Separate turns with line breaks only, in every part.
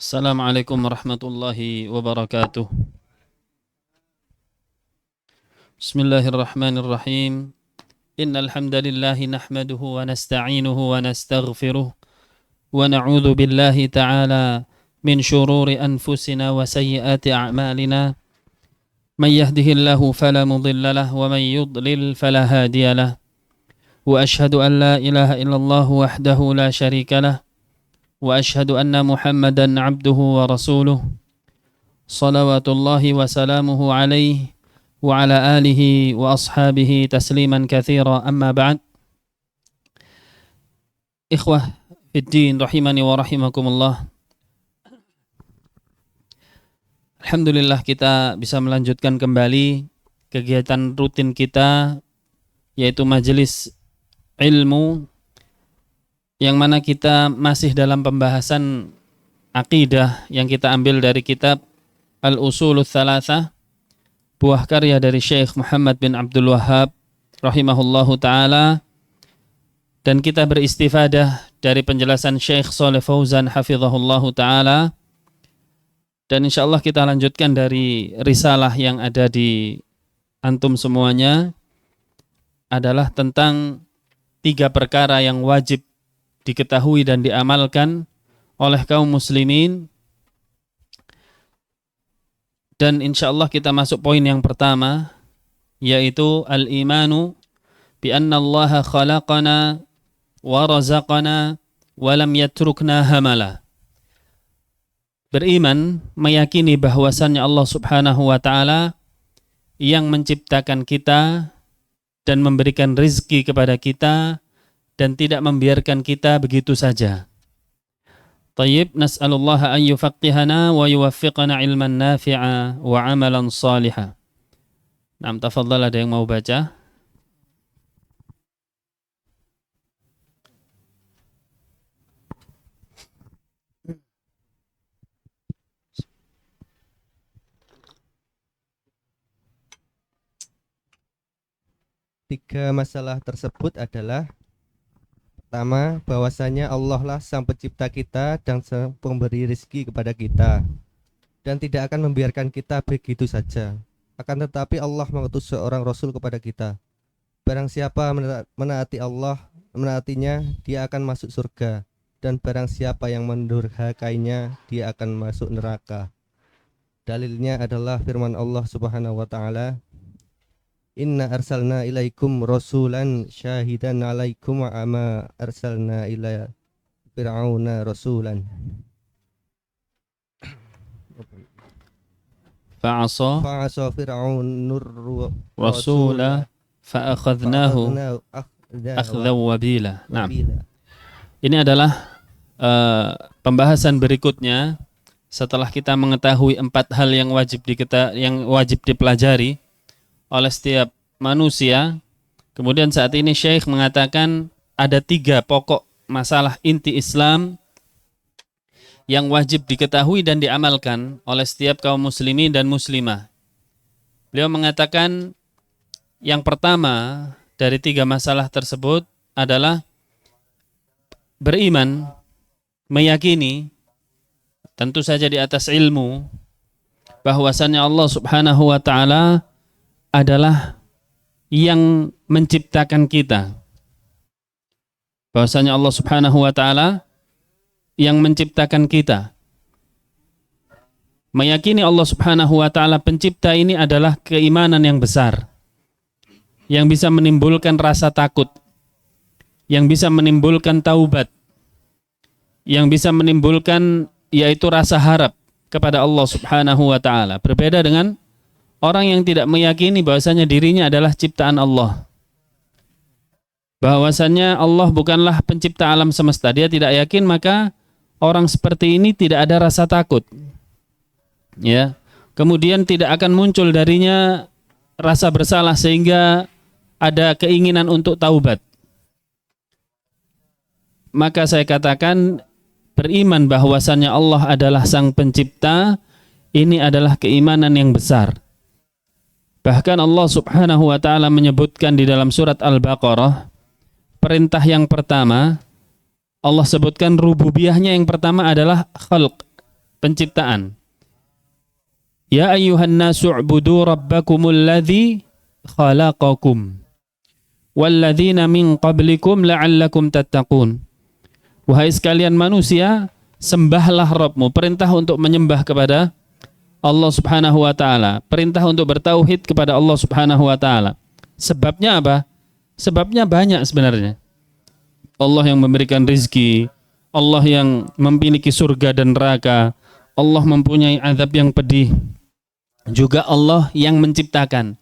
Assalamualaikum warahmatullahi wabarakatuh. Bismillahirrahmanirrahim. Innal hamdalillahi nahmaduhu wa nasta'inuhu wa nastaghfiruh wa na'udzu billahi ta'ala min shururi anfusina wa sayyiati a'malina. Man yahdihillahu fala mudilla lahu wa man yudlil fala hadiya lahu. Wa ashhadu an la ilaha illallah wahdahu la syarika lahu. وأشهد أن محمدا عبده ورسوله صلوات الله وسلامه عليه وعلى آله وأصحابه تسليما كثيرا أما بعد إخوة في الدين رحمني ورحمكم الله. Alhamdulillah kita bisa melanjutkan kembali kegiatan rutin kita, yaitu majelis ilmu, yang mana kita masih dalam pembahasan akidah yang kita ambil dari kitab Al-Usulul Thalathah, buah karya dari Syekh Muhammad bin Abdul Wahhab rahimahullahu ta'ala, dan kita beristifadah dari penjelasan Syekh Shalih Fauzan hafizahullahu ta'ala, dan insyaallah kita lanjutkan dari risalah yang ada di antum semuanya, adalah tentang 3 perkara yang wajib diketahui dan diamalkan oleh kaum muslimin. Dan insyaallah kita masuk poin yang pertama, yaitu al-imanu bi anna Allah khalaqana wa razaqana wa lam yatrukna hamala. Beriman, meyakini bahwasannya Allah Subhanahu wa taala yang menciptakan kita dan memberikan rizki kepada kita dan tidak membiarkan kita begitu saja. Tayyib, nas'alullaha an yufaqqihana wa yuwaffiqana ilman nafi'a wa amalan saliha. Naam, tafadhal, ada yang mau baca?
Tiga masalah tersebut adalah: pertama, bahwasanya Allah lah sang pencipta kita dan sang pemberi rezeki kepada kita, dan tidak akan membiarkan kita begitu saja. Akan tetapi Allah mengutus seorang Rasul kepada kita. Barang siapa menaati Allah, menaatinya, dia akan masuk surga, dan barang siapa yang mendurhakainya, dia akan masuk neraka. Dalilnya adalah firman Allah Subhanahu wa ta'ala, Inna arsalna ilaikum rasulan syahidan alaikum wa ama arsalna ila fir'auna rasulan fa'asa fir'aunur
rasula fa'akhadnahu akhdaw wabila. Nah, ini adalah pembahasan berikutnya setelah kita mengetahui 4 hal yang wajib dipelajari oleh setiap manusia. Kemudian saat ini Syekh mengatakan ada 3 pokok masalah inti Islam yang wajib diketahui dan diamalkan oleh setiap kaum muslimin dan muslimah. Beliau mengatakan yang pertama dari 3 masalah tersebut adalah beriman, meyakini, tentu saja di atas ilmu, bahwasannya Allah Subhanahu wa ta'ala adalah yang menciptakan kita. Bahwasanya Allah Subhanahu wa ta'ala yang menciptakan kita. Meyakini Allah Subhanahu wa ta'ala pencipta ini adalah keimanan yang besar, yang bisa menimbulkan rasa takut, yang bisa menimbulkan taubat, yang bisa menimbulkan yaitu rasa harap kepada Allah Subhanahu wa ta'ala. Berbeda dengan orang yang tidak meyakini bahwasanya dirinya adalah ciptaan Allah, bahwasanya Allah bukanlah pencipta alam semesta, dia tidak yakin, maka orang seperti ini tidak ada rasa takut, ya. Kemudian tidak akan muncul darinya rasa bersalah sehingga ada keinginan untuk taubat. Maka saya katakan beriman bahwasanya Allah adalah sang pencipta, ini adalah keimanan yang besar. Bahkan Allah Subhanahu wa ta'ala menyebutkan di dalam surat Al-Baqarah, perintah yang pertama, Allah sebutkan rububiyahnya yang pertama adalah khalq, penciptaan. Ya ayyuhan nasu ubudu rabbakumul ladzi khalaqakum walladzina min qablikum la'allakum tattaqun. Wahai sekalian manusia, sembahlah Rabbmu. Perintah untuk menyembah kepada Allah Subhanahu wa taala, perintah untuk bertauhid kepada Allah Subhanahu wa taala. Sebabnya apa? Sebabnya banyak sebenarnya. Allah yang memberikan rizki, Allah yang memiliki surga dan neraka, Allah mempunyai azab yang pedih, juga Allah yang menciptakan.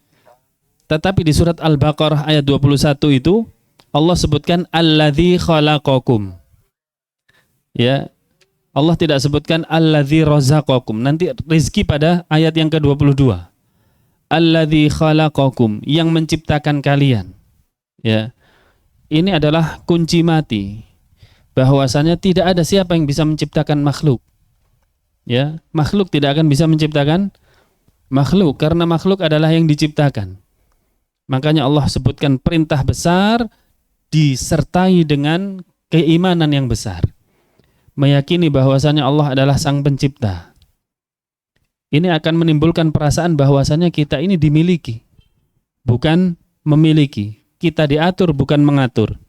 Tetapi di surat Al-Baqarah ayat 21 itu Allah sebutkan alladzi khalaqakum. Ya, Allah tidak sebutkan alladzi razaqakum. Nanti rizki pada ayat yang ke-22. Alladzi khalaqakum, yang menciptakan kalian. Ya. Ini adalah kunci mati. Bahwasanya tidak ada siapa yang bisa menciptakan makhluk. Ya, makhluk tidak akan bisa menciptakan makhluk karena makhluk adalah yang diciptakan. Makanya Allah sebutkan perintah besar disertai dengan keimanan yang besar. Meyakini bahwasanya Allah adalah sang pencipta. Ini akan menimbulkan perasaan bahwasanya kita ini dimiliki, bukan memiliki. Kita diatur bukan mengatur.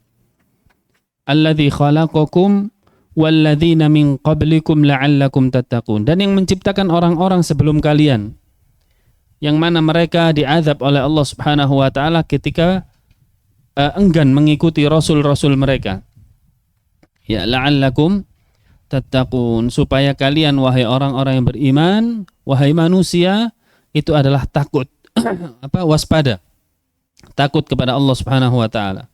Alladzi khalaqakum walladzina min qablikum la'allakum tattaqun. Dan yang menciptakan orang-orang sebelum kalian, yang mana mereka diazab oleh Allah Subhanahu wa taala ketika enggan mengikuti rasul-rasul mereka. Ya, la'allakum tattaqun, supaya kalian wahai orang-orang yang beriman, wahai manusia, itu adalah takut, waspada. Takut kepada Allah Subhanahu wa taala.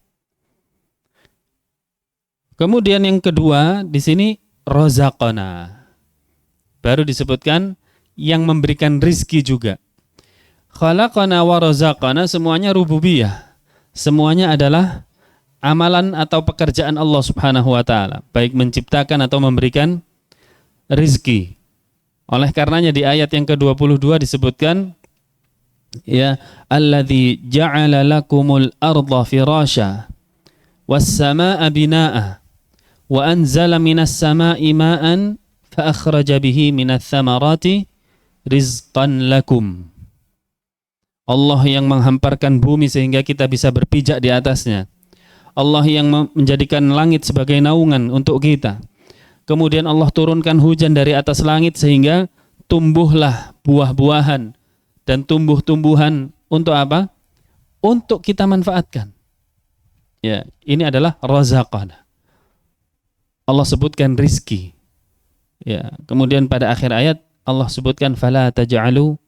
Kemudian yang kedua di sini razaqana. Baru disebutkan yang memberikan rizki juga. Khalaqana wa razaqana semuanya rububiyah. Semuanya adalah amalan atau pekerjaan Allah Subhanahu wa taala, baik menciptakan atau memberikan rizki. Oleh karenanya di ayat yang ke-22 disebutkan ya, alladzi ja'ala lakumul arda firasya was samaa'a binaa'a wa anzala minas samaa'i ma'an fa akhraja bihi minats thamarati rizqan lakum. Allah yang menghamparkan bumi sehingga kita bisa berpijak di atasnya. Allah yang menjadikan langit sebagai naungan untuk kita. Kemudian Allah turunkan hujan dari atas langit sehingga tumbuhlah buah-buahan dan tumbuh-tumbuhan. Untuk apa? Untuk kita manfaatkan. Ya, ini adalah razaqana. Allah sebutkan rizki. Ya, kemudian pada akhir ayat Allah sebutkan fala taj'alu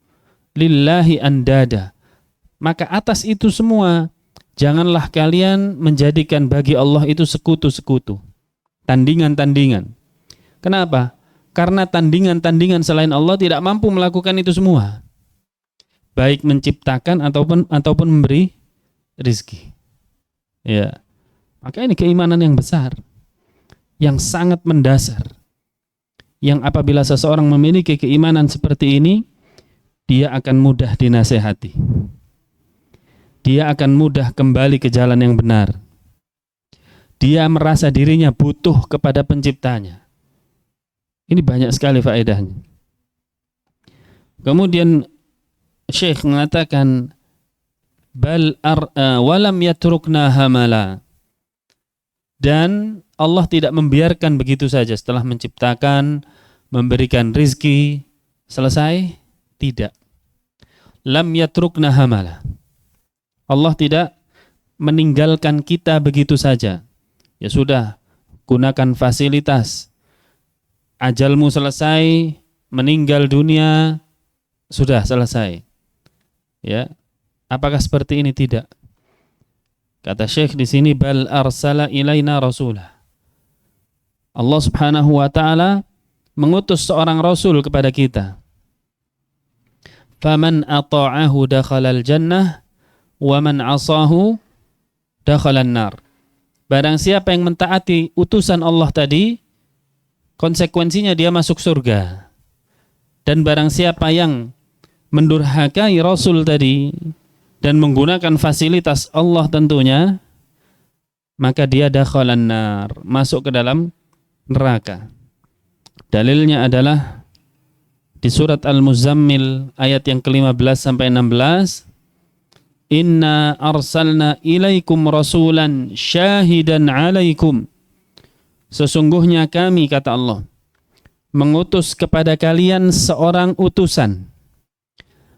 lillahi andada. Maka atas itu semua janganlah kalian menjadikan bagi Allah itu sekutu-sekutu, tandingan-tandingan. Kenapa? Karena tandingan-tandingan selain Allah tidak mampu melakukan itu semua, baik menciptakan ataupun memberi rizki. Ya, maka ini keimanan yang besar, yang sangat mendasar, yang apabila seseorang memiliki keimanan seperti ini, dia akan mudah dinasehati. Dia akan mudah kembali ke jalan yang benar. Dia merasa dirinya butuh kepada penciptanya. Ini banyak sekali faedahnya. Kemudian Syekh mengatakan walam yatrukna hamala. Dan Allah tidak membiarkan begitu saja setelah menciptakan, memberikan rizki, selesai? Tidak. Lam yatrukna hamala. Allah tidak meninggalkan kita begitu saja. Ya sudah, gunakan fasilitas. Ajalmu selesai, meninggal dunia, sudah selesai. Ya, apakah seperti ini? Tidak. Kata Syekh di sini, bal arsala ilaina rasulah. Allah Subhanahu wa taala mengutus seorang rasul kepada kita. Faman ata'ahu dakhalal jannah wa man asahu dakhalan nar. Barang siapa yang mentaati utusan Allah tadi, konsekuensinya dia masuk surga. Dan barang siapa yang mendurhakai Rasul tadi dan menggunakan fasilitas Allah tentunya, maka dia dakhalan nar, masuk ke dalam neraka. Dalilnya adalah di surat Al-Muzammil ayat yang ke-15 sampai 16, inna arsalna ilaikum rasulan syahidan alaikum, sesungguhnya kami, kata Allah, mengutus kepada kalian seorang utusan,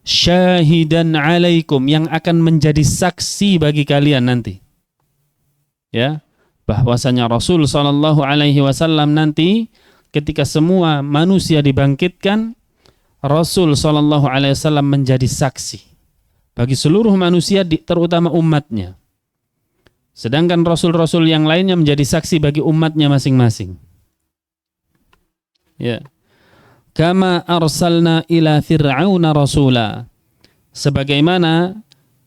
syahidan alaikum, yang akan menjadi saksi bagi kalian nanti, ya, bahwasanya Rasul sallallahu alaihi wasallam nanti ketika semua manusia dibangkitkan, Rasul sallallahu alaihi wasallam menjadi saksi bagi seluruh manusia, terutama umatnya. Sedangkan rasul-rasul yang lainnya menjadi saksi bagi umatnya masing-masing. Ya. Kama arsalna ila fir'auna rasula, sebagaimana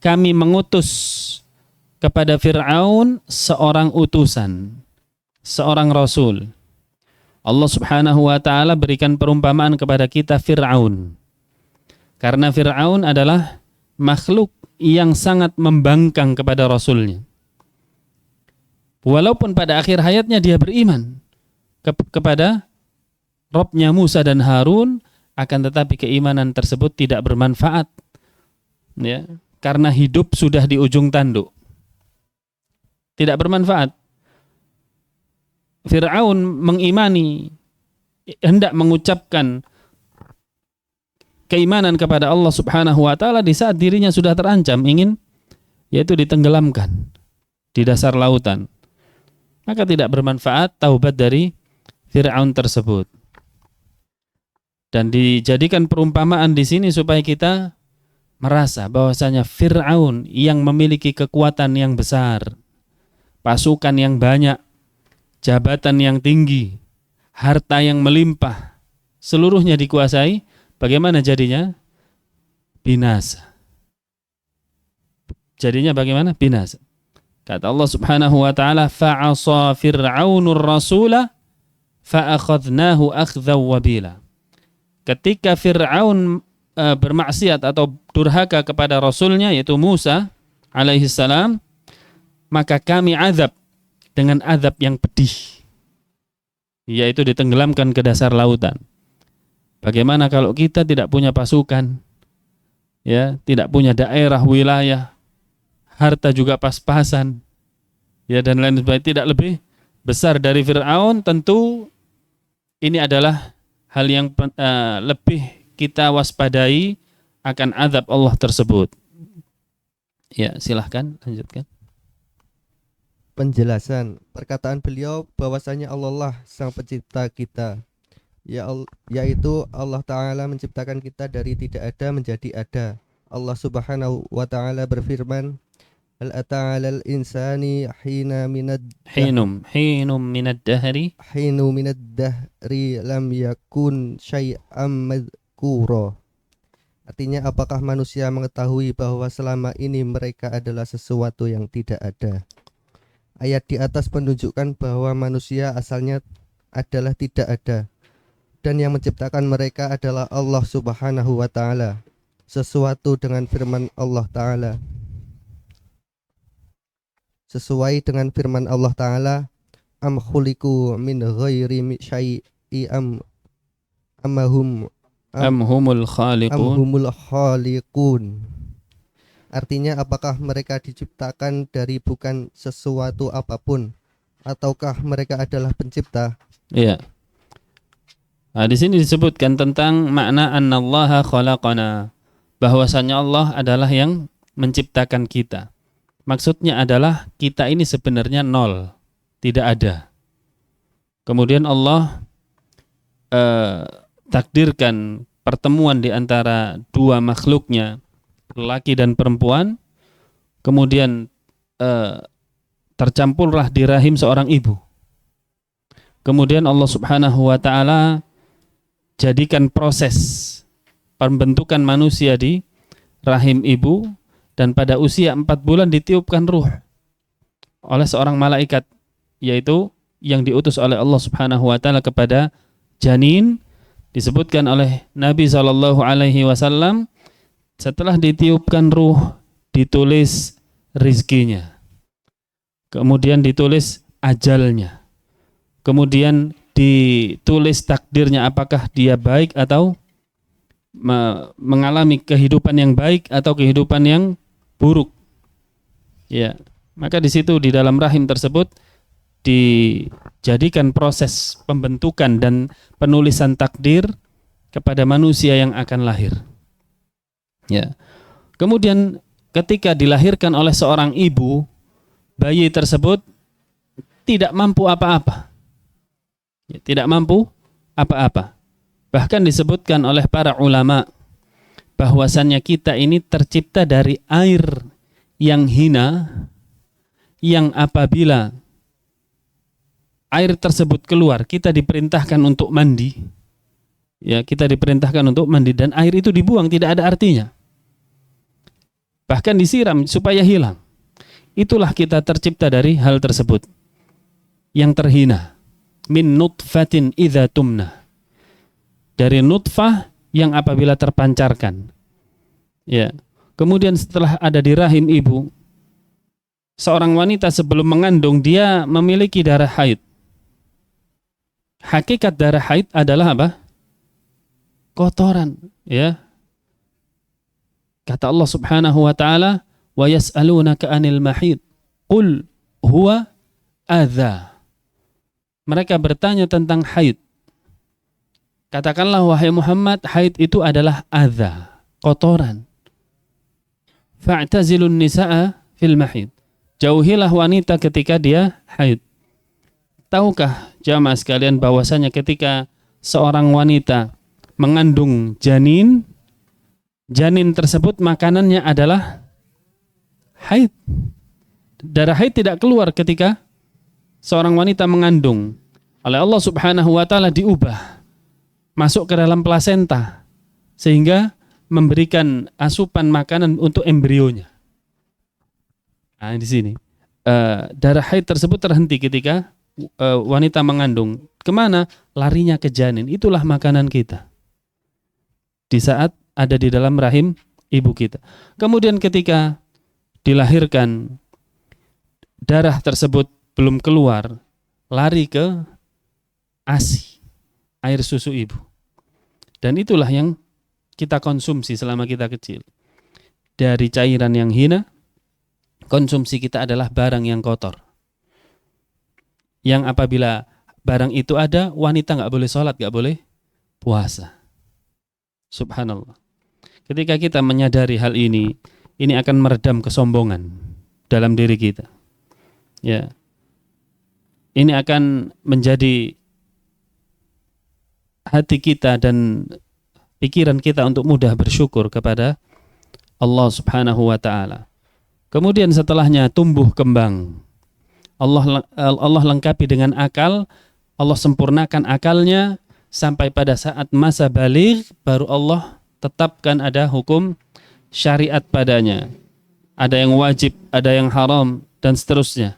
kami mengutus kepada Fir'aun seorang utusan, seorang rasul. Allah Subhanahu wa taala berikan perumpamaan kepada kita Fir'aun. Karena Fir'aun adalah makhluk yang sangat membangkang kepada rasulnya. Walaupun pada akhir hayatnya dia beriman kepada Rabbnya Musa dan Harun, akan tetapi keimanan tersebut tidak bermanfaat, ya, karena hidup sudah di ujung tanduk. Tidak bermanfaat. Fir'aun mengimani, hendak mengucapkan keimanan kepada Allah Subhanahu wa taala di saat dirinya sudah terancam ingin, yaitu ditenggelamkan di dasar lautan. Maka tidak bermanfaat taubat dari Fir'aun tersebut. Dan dijadikan perumpamaan di sini supaya kita merasa bahwasanya Fir'aun yang memiliki kekuatan yang besar, pasukan yang banyak, jabatan yang tinggi, harta yang melimpah, seluruhnya dikuasai, bagaimana jadinya? Binasa. Jadinya bagaimana? Binasa. Kata Allah Subhanahu wa taala, fa'asa fir'aunur rasula fa'akhadnahu akhdhaw wabila. Ketika Fir'aun bermaksiat atau durhaka kepada rasulnya, yaitu Musa alaihi salam, maka kami azab dengan azab yang pedih, yaitu ditenggelamkan ke dasar lautan. Bagaimana kalau kita tidak punya pasukan, ya, tidak punya daerah, wilayah, harta juga pas-pasan, ya, dan lain sebagainya, tidak lebih besar dari Fir'aun, tentu ini adalah hal yang lebih kita waspadai akan azab Allah tersebut. Ya, silahkan lanjutkan.
Penjelasan perkataan beliau bahwasanya Allah lah sang pencipta kita, yaitu Allah Ta'ala menciptakan kita dari tidak ada menjadi ada. Allah Subhanahu wa Ta'ala berfirman, hal ata 'alal insani hinum minad dahri lam yakun syai'am madhkura. Artinya, apakah manusia mengetahui bahwa selama ini mereka adalah sesuatu yang tidak ada. Ayat di atas menunjukkan bahwa manusia asalnya adalah tidak ada, dan yang menciptakan mereka adalah Allah Subhanahu wa Ta'ala. Sesuatu dengan firman Allah Ta'ala, sesuai dengan firman Allah Ta'ala, am khuliqu min ghairi syai'in am humul khaliqun. Artinya, apakah mereka diciptakan dari bukan sesuatu apapun, ataukah mereka adalah pencipta?
Iya. Nah, di sini disebutkan tentang makna annallaha khalaqana, bahwasanya Allah adalah yang menciptakan kita. Maksudnya adalah kita ini sebenarnya nol, tidak ada. Kemudian Allah takdirkan pertemuan di antara dua makhluknya, laki dan perempuan, kemudian tercampurlah di rahim seorang ibu. Kemudian Allah Subhanahu wa Ta'ala jadikan proses pembentukan manusia di rahim ibu, dan pada usia 4 bulan ditiupkan ruh oleh seorang malaikat, yaitu yang diutus oleh Allah Subhanahu wa Ta'ala kepada janin. Disebutkan oleh Nabi SAW, setelah ditiupkan ruh, ditulis rizkinya, kemudian ditulis ajalnya, kemudian ditulis takdirnya, apakah dia baik atau mengalami kehidupan yang baik atau kehidupan yang buruk. Ya, maka di situ di dalam rahim tersebut dijadikan proses pembentukan dan penulisan takdir kepada manusia yang akan lahir. Ya. Kemudian ketika dilahirkan oleh seorang ibu, bayi tersebut tidak mampu apa-apa. Ya, tidak mampu apa-apa. Bahkan disebutkan oleh para ulama bahwasannya kita ini tercipta dari air yang hina, yang apabila air tersebut keluar, kita diperintahkan untuk mandi. Ya, kita diperintahkan untuk mandi dan air itu dibuang, tidak ada artinya. Bahkan disiram supaya hilang. Itulah kita tercipta dari hal tersebut. Yang terhina. Min nutfatin idza tumna. Dari nutfah yang apabila terpancarkan. Ya. Kemudian setelah ada di rahim ibu, seorang wanita sebelum mengandung dia memiliki darah haid. Hakikat darah haid adalah apa? Kotoran, ya. Kata Allah Subhanahu wa taala, "Wa yas'alunaka 'anil mahid, qul huwa adza." Mereka bertanya tentang haid. Katakanlah wahai Muhammad, haid itu adalah adza, kotoran. Fa'tazilun nisaa fil mahid. Jauhilah wanita ketika dia haid. Tahukah jamaah sekalian bahwasanya ketika seorang wanita mengandung janin, janin tersebut makanannya adalah haid. Darah haid tidak keluar ketika seorang wanita mengandung. Oleh Allah Subhanahu wa taala diubah masuk ke dalam plasenta sehingga memberikan asupan makanan untuk embrionya. Nah, di sini darah haid tersebut terhenti ketika wanita mengandung. Kemana? Larinya ke janin. Itulah makanan kita di saat ada di dalam rahim ibu kita. Kemudian ketika dilahirkan, darah tersebut belum keluar, lari ke ASI, air susu ibu. Dan itulah yang kita konsumsi selama kita kecil. Dari cairan yang hina, konsumsi kita adalah barang yang kotor. Yang apabila barang itu ada, wanita nggak boleh sholat, nggak boleh puasa. Subhanallah. Ketika kita menyadari hal ini akan meredam kesombongan dalam diri kita. Ya. Ini akan menjadi hati kita dan pikiran kita untuk mudah bersyukur kepada Allah Subhanahu wa taala. Kemudian setelahnya tumbuh kembang. Allah lengkapi dengan akal, Allah sempurnakan akalnya sampai pada saat masa baligh baru Allah tetapkan ada hukum syariat padanya. Ada yang wajib, ada yang haram dan seterusnya.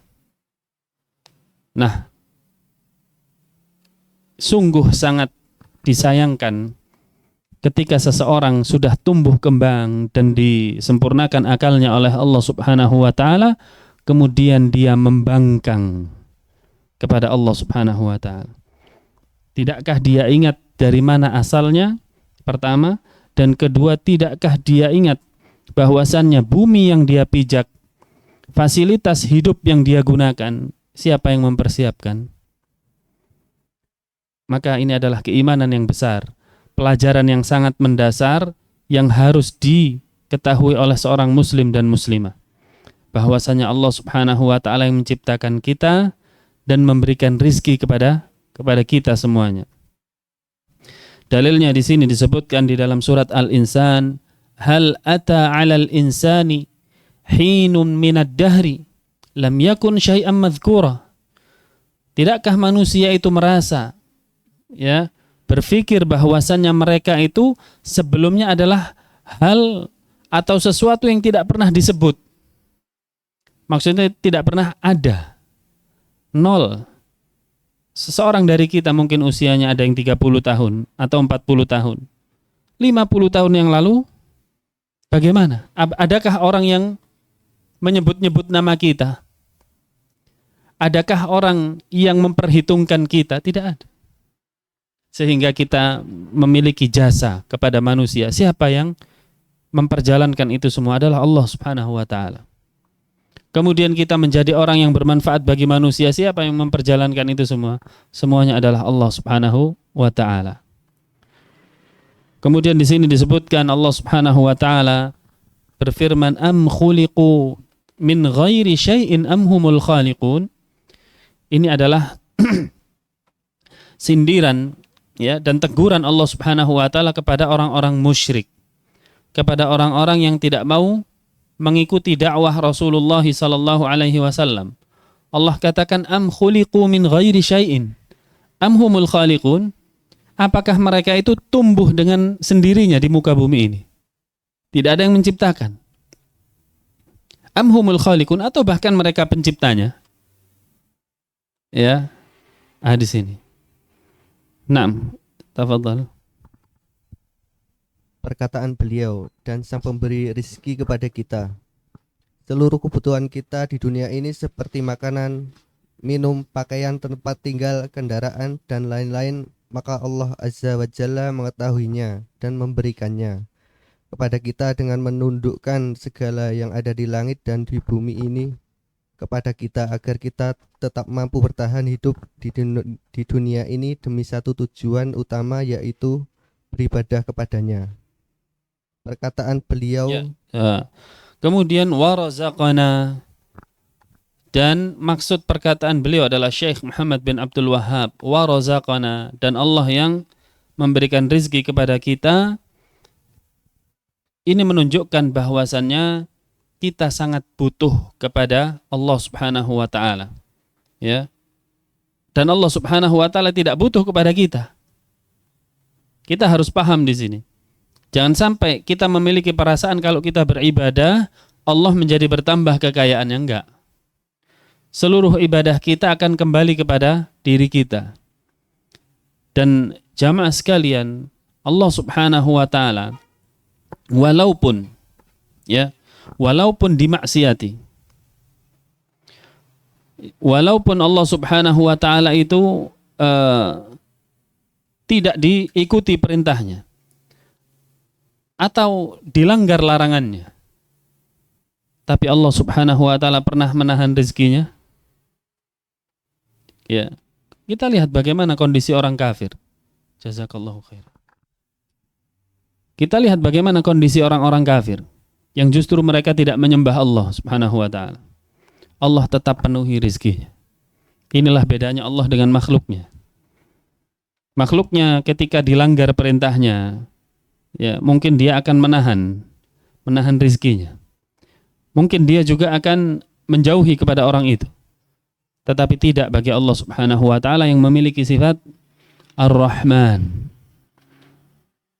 Nah, sungguh sangat disayangkan ketika seseorang sudah tumbuh kembang dan disempurnakan akalnya oleh Allah Subhanahu wa taala, kemudian dia membangkang kepada Allah Subhanahu wa taala. Tidakkah dia ingat dari mana asalnya? Pertama, dan kedua, tidakkah dia ingat bahwasannya bumi yang dia pijak, fasilitas hidup yang dia gunakan, siapa yang mempersiapkan? Maka ini adalah keimanan yang besar, pelajaran yang sangat mendasar yang harus diketahui oleh seorang muslim dan muslimah. Bahwasanya Allah Subhanahu wa taala yang menciptakan kita dan memberikan rizki kepada kita semuanya. Dalilnya di sini disebutkan di dalam surat Al-Insan, hal ata 'alal insani hinun minad dahri lam yakun syai'an madhkura. Tidakkah manusia itu merasa, ya, berpikir bahwasannya mereka itu sebelumnya adalah hal atau sesuatu yang tidak pernah disebut. Maksudnya tidak pernah ada. Nol. Seseorang dari kita mungkin usianya ada yang 30 tahun atau 40 tahun. 50 tahun yang lalu bagaimana? Adakah orang yang menyebut-nyebut nama kita? Adakah orang yang memperhitungkan kita? Tidak ada. sehingga kita memiliki jasa kepada manusia. Siapa yang memperjalankan itu semua adalah Allah Subhanahu wa taala. Kemudian kita menjadi orang yang bermanfaat bagi manusia. Siapa yang memperjalankan itu semua? Semuanya adalah Allah Subhanahu wa taala. Kemudian di sini disebutkan Allah Subhanahu wa taala berfirman, am khuliqu min ghairi syai'in am humul khaliqun. Ini adalah sindiran ya dan teguran Allah Subhanahu wa taala kepada orang-orang musyrik, kepada orang-orang yang tidak mau mengikuti dakwah Rasulullah sallallahu alaihi wasallam. Allah katakan, am khuliqu min ghairi syai'in am humul khaliqun. Apakah mereka itu tumbuh dengan sendirinya di muka bumi ini? Tidak ada yang menciptakan. Am humul khaliqun, atau bahkan mereka penciptanya? Ya, di sini. Naam, tafadhal.
Perkataan beliau, dan Sang Pemberi rizki kepada kita. Seluruh kebutuhan kita di dunia ini seperti makanan, minum, pakaian, tempat tinggal, kendaraan, dan lain-lain, maka Allah Azza wa Jalla mengetahuinya dan memberikannya kepada kita dengan menundukkan segala yang ada di langit dan di bumi ini kepada kita agar kita tetap mampu bertahan hidup di dunia ini demi satu tujuan utama, yaitu beribadah kepadanya. Perkataan beliau
kemudian warazaqana, dan maksud perkataan beliau adalah Syekh Muhammad bin Abdul Wahhab, warazaqana, dan Allah yang memberikan rezeki kepada kita. Ini menunjukkan bahwasannya kita sangat butuh kepada Allah Subhanahu wa taala. Ya. Dan Allah Subhanahu wa taala tidak butuh kepada kita. Kita harus paham di sini. Jangan sampai kita memiliki perasaan kalau kita beribadah Allah menjadi bertambah kekayaannya, enggak. Seluruh ibadah kita akan kembali kepada diri kita. Dan jamaah sekalian, Allah Subhanahu wa taala walaupun dimaksiati, walaupun Allah Subhanahu wa taala itu tidak diikuti perintahnya atau dilanggar larangannya, tapi Allah Subhanahu wa taala pernah menahan rezekinya. Ya, kita lihat bagaimana kondisi orang kafir. Jazakallahu khair. Kita lihat bagaimana kondisi orang-orang kafir yang justru mereka tidak menyembah Allah Subhanahu wa taala. Allah tetap penuhi rezekinya. Inilah bedanya Allah dengan makhluknya. Makhluknya ketika dilanggar perintahnya, ya mungkin dia akan menahan rezekinya. Mungkin dia juga akan menjauhi kepada orang itu. Tetapi tidak bagi Allah Subhanahu wa taala yang memiliki sifat Ar-Rahman.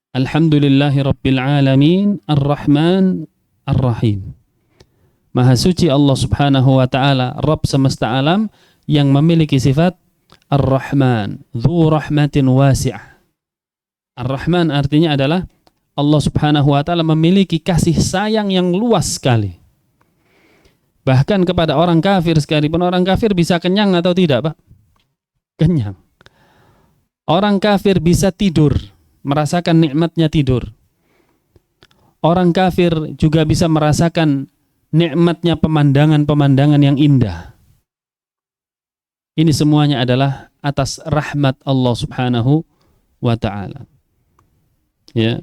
Alhamdulillahi Rabbil Alamin, Ar-Rahman, Ar-Rahim. Maha suci Allah Subhanahu wa taala, Rabb semesta alam, yang memiliki sifat Ar-Rahman, Dzu rahmatin wasi'ah. Ar-Rahman artinya adalah Allah Subhanahu wa taala memiliki kasih sayang yang luas sekali. Bahkan kepada orang kafir sekalipun, orang kafir bisa kenyang atau tidak, Pak? Kenyang. Orang kafir bisa tidur, merasakan nikmatnya tidur. Orang kafir juga bisa merasakan nikmatnya pemandangan-pemandangan yang indah. Ini semuanya adalah atas rahmat Allah Subhanahu wa taala. Ya.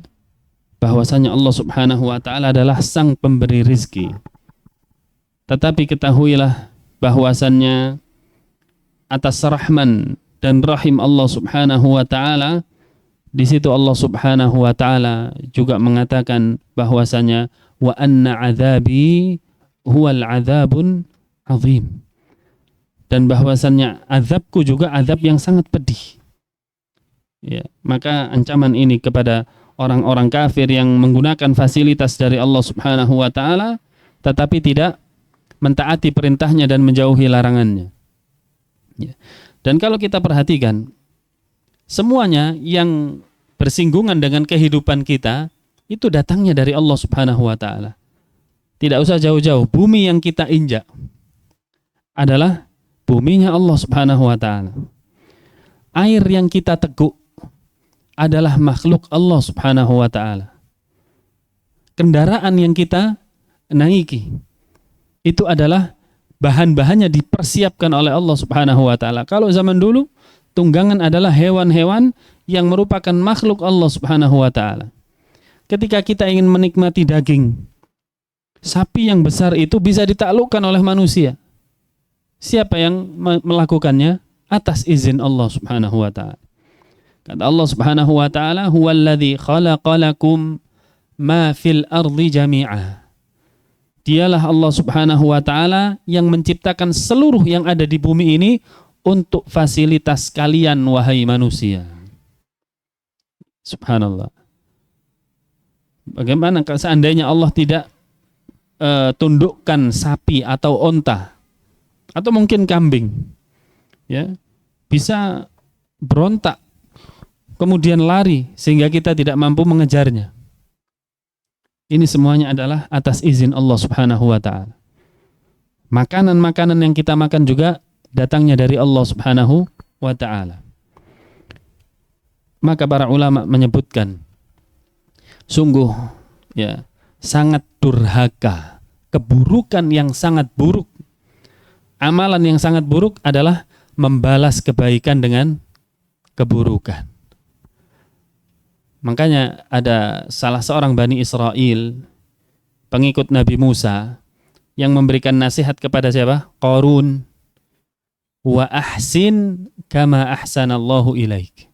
Bahwasanya Allah Subhanahu wa taala adalah sang pemberi rizki. Tetapi ketahuilah bahwasannya atas rahman dan rahim Allah Subhanahu wa taala, di situ Allah Subhanahu wa taala juga mengatakan bahwasanya wa anna adzabi huwal adzabun azim. Dan bahwasannya azabku juga azab yang sangat pedih. Ya, maka ancaman ini kepada orang-orang kafir yang menggunakan fasilitas dari Allah Subhanahu wa taala tetapi tidak mentaati perintahnya dan menjauhi larangannya. Ya. Dan kalau kita perhatikan, semuanya yang bersinggungan dengan kehidupan kita itu datangnya dari Allah Subhanahu wa taala. Tidak usah jauh-jauh, bumi yang kita injak adalah buminya Allah Subhanahu wa taala. Air yang kita teguk adalah makhluk Allah Subhanahu wa taala. Kendaraan yang kita naiki itu adalah bahan-bahannya dipersiapkan oleh Allah Subhanahu wa taala. Kalau zaman dulu tunggangan adalah hewan-hewan yang merupakan makhluk Allah Subhanahu wa taala. Ketika kita ingin menikmati daging sapi yang besar itu bisa ditaklukkan oleh manusia. Siapa yang melakukannya? Atas izin Allah Subhanahu wa taala. Kata Allah Subhanahu wa taala, "Huwallazi khalaqalakum ma fil ardi jami'a." Dialah Allah Subhanahu wa taala yang menciptakan seluruh yang ada di bumi ini untuk fasilitas kalian wahai manusia. Subhanallah. Bagaimana kalau seandainya Allah tidak tundukkan sapi atau onta atau mungkin kambing, ya, bisa berontak kemudian lari sehingga kita tidak mampu mengejarnya. Ini semuanya adalah atas izin Allah Subhanahu wa taala. Makanan-makanan yang kita makan juga datangnya dari Allah Subhanahu wa taala. Maka para ulama menyebutkan sungguh ya sangat durhaka, keburukan yang sangat buruk. Amalan yang sangat buruk adalah membalas kebaikan dengan keburukan. Makanya ada salah seorang Bani Israel, pengikut Nabi Musa, yang memberikan nasihat kepada siapa? Qarun. Wa ahsin kama ahsanallahu ilaik.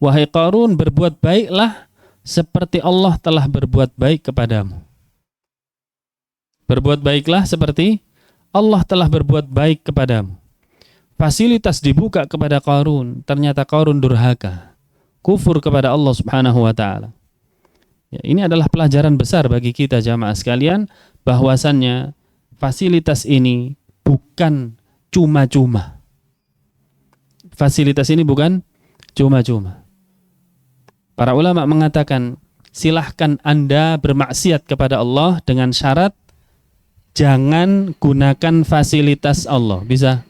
Wahai Qarun, berbuat baiklah seperti Allah telah berbuat baik kepadamu. Berbuat baiklah seperti Allah telah berbuat baik kepadamu. Fasilitas dibuka kepada Qarun, ternyata Qarun durhaka, kufur kepada Allah Subhanahu wa taala. Ya, ini adalah pelajaran besar bagi kita jamaah sekalian, bahwasannya fasilitas ini bukan cuma-cuma. Fasilitas ini bukan cuma-cuma. Para ulama mengatakan, silahkan Anda bermaksiat kepada Allah dengan syarat jangan gunakan fasilitas Allah. Bisa?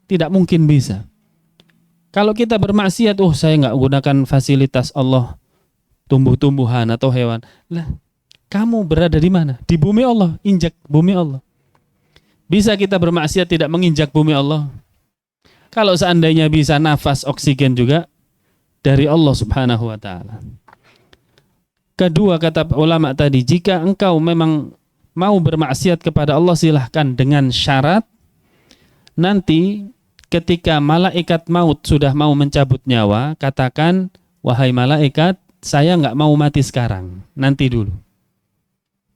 Tidak mungkin bisa. Kalau kita bermaksiat, saya nggak gunakan fasilitas Allah, tumbuh-tumbuhan atau hewan. Lah, kamu berada di mana? Di bumi Allah, injak bumi Allah. Bisa kita bermaksiat tidak menginjak bumi Allah? Kalau seandainya bisa, nafas oksigen juga dari Allah Subhanahu wa taala. Kedua, kata ulama tadi, jika engkau memang mau bermaksiat kepada Allah, silahkan dengan syarat nanti ketika malaikat maut sudah mau mencabut nyawa, katakan, wahai malaikat, saya nggak mau mati sekarang, nanti dulu.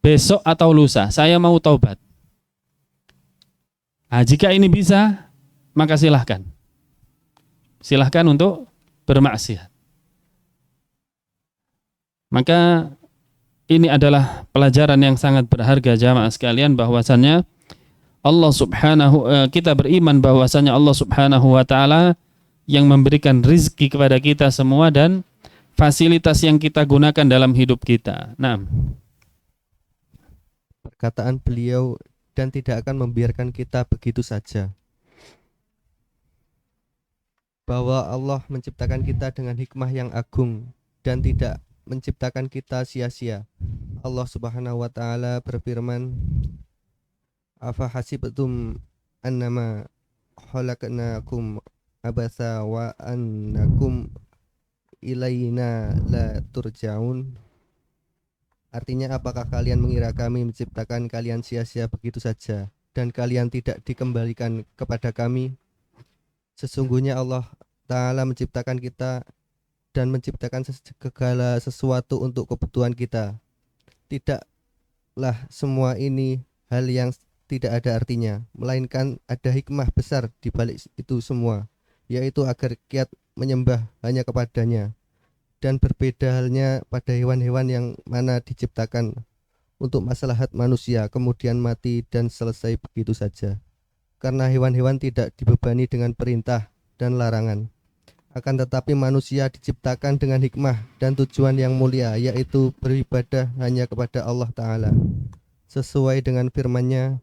Besok atau lusa, saya mau taubat. Nah, jika ini bisa, maka silahkan. Silahkan untuk bermaksiat. Maka ini adalah pelajaran yang sangat berharga jamaah sekalian, bahwasannya Allah kita beriman bahwasannya Allah Subhanahu wa taala yang memberikan rizki kepada kita semua dan fasilitas yang kita gunakan dalam hidup kita. Nah,
perkataan beliau, dan tidak akan membiarkan kita begitu saja. Bahwa Allah menciptakan kita dengan hikmah yang agung dan tidak menciptakan kita sia-sia. Allah Subhanahu wa taala berfirman, "Afa hasibtum annama khalaqnakum abasa wa annakum ilaina la turja'un." Artinya, apakah kalian mengira kami menciptakan kalian sia-sia begitu saja dan kalian tidak dikembalikan kepada kami? Sesungguhnya Allah Ta'ala menciptakan kita dan menciptakan segala sesuatu untuk kebutuhan kita. Tidaklah semua ini hal yang tidak ada artinya, melainkan ada hikmah besar di balik itu semua, yaitu agar kiat menyembah hanya kepadanya. Dan berbeda halnya pada hewan-hewan yang mana diciptakan untuk maslahat manusia, kemudian mati dan selesai begitu saja. Karena hewan-hewan tidak dibebani dengan perintah dan larangan. Akan tetapi manusia diciptakan dengan hikmah dan tujuan yang mulia, yaitu beribadah hanya kepada Allah Ta'ala. Sesuai dengan firman-Nya,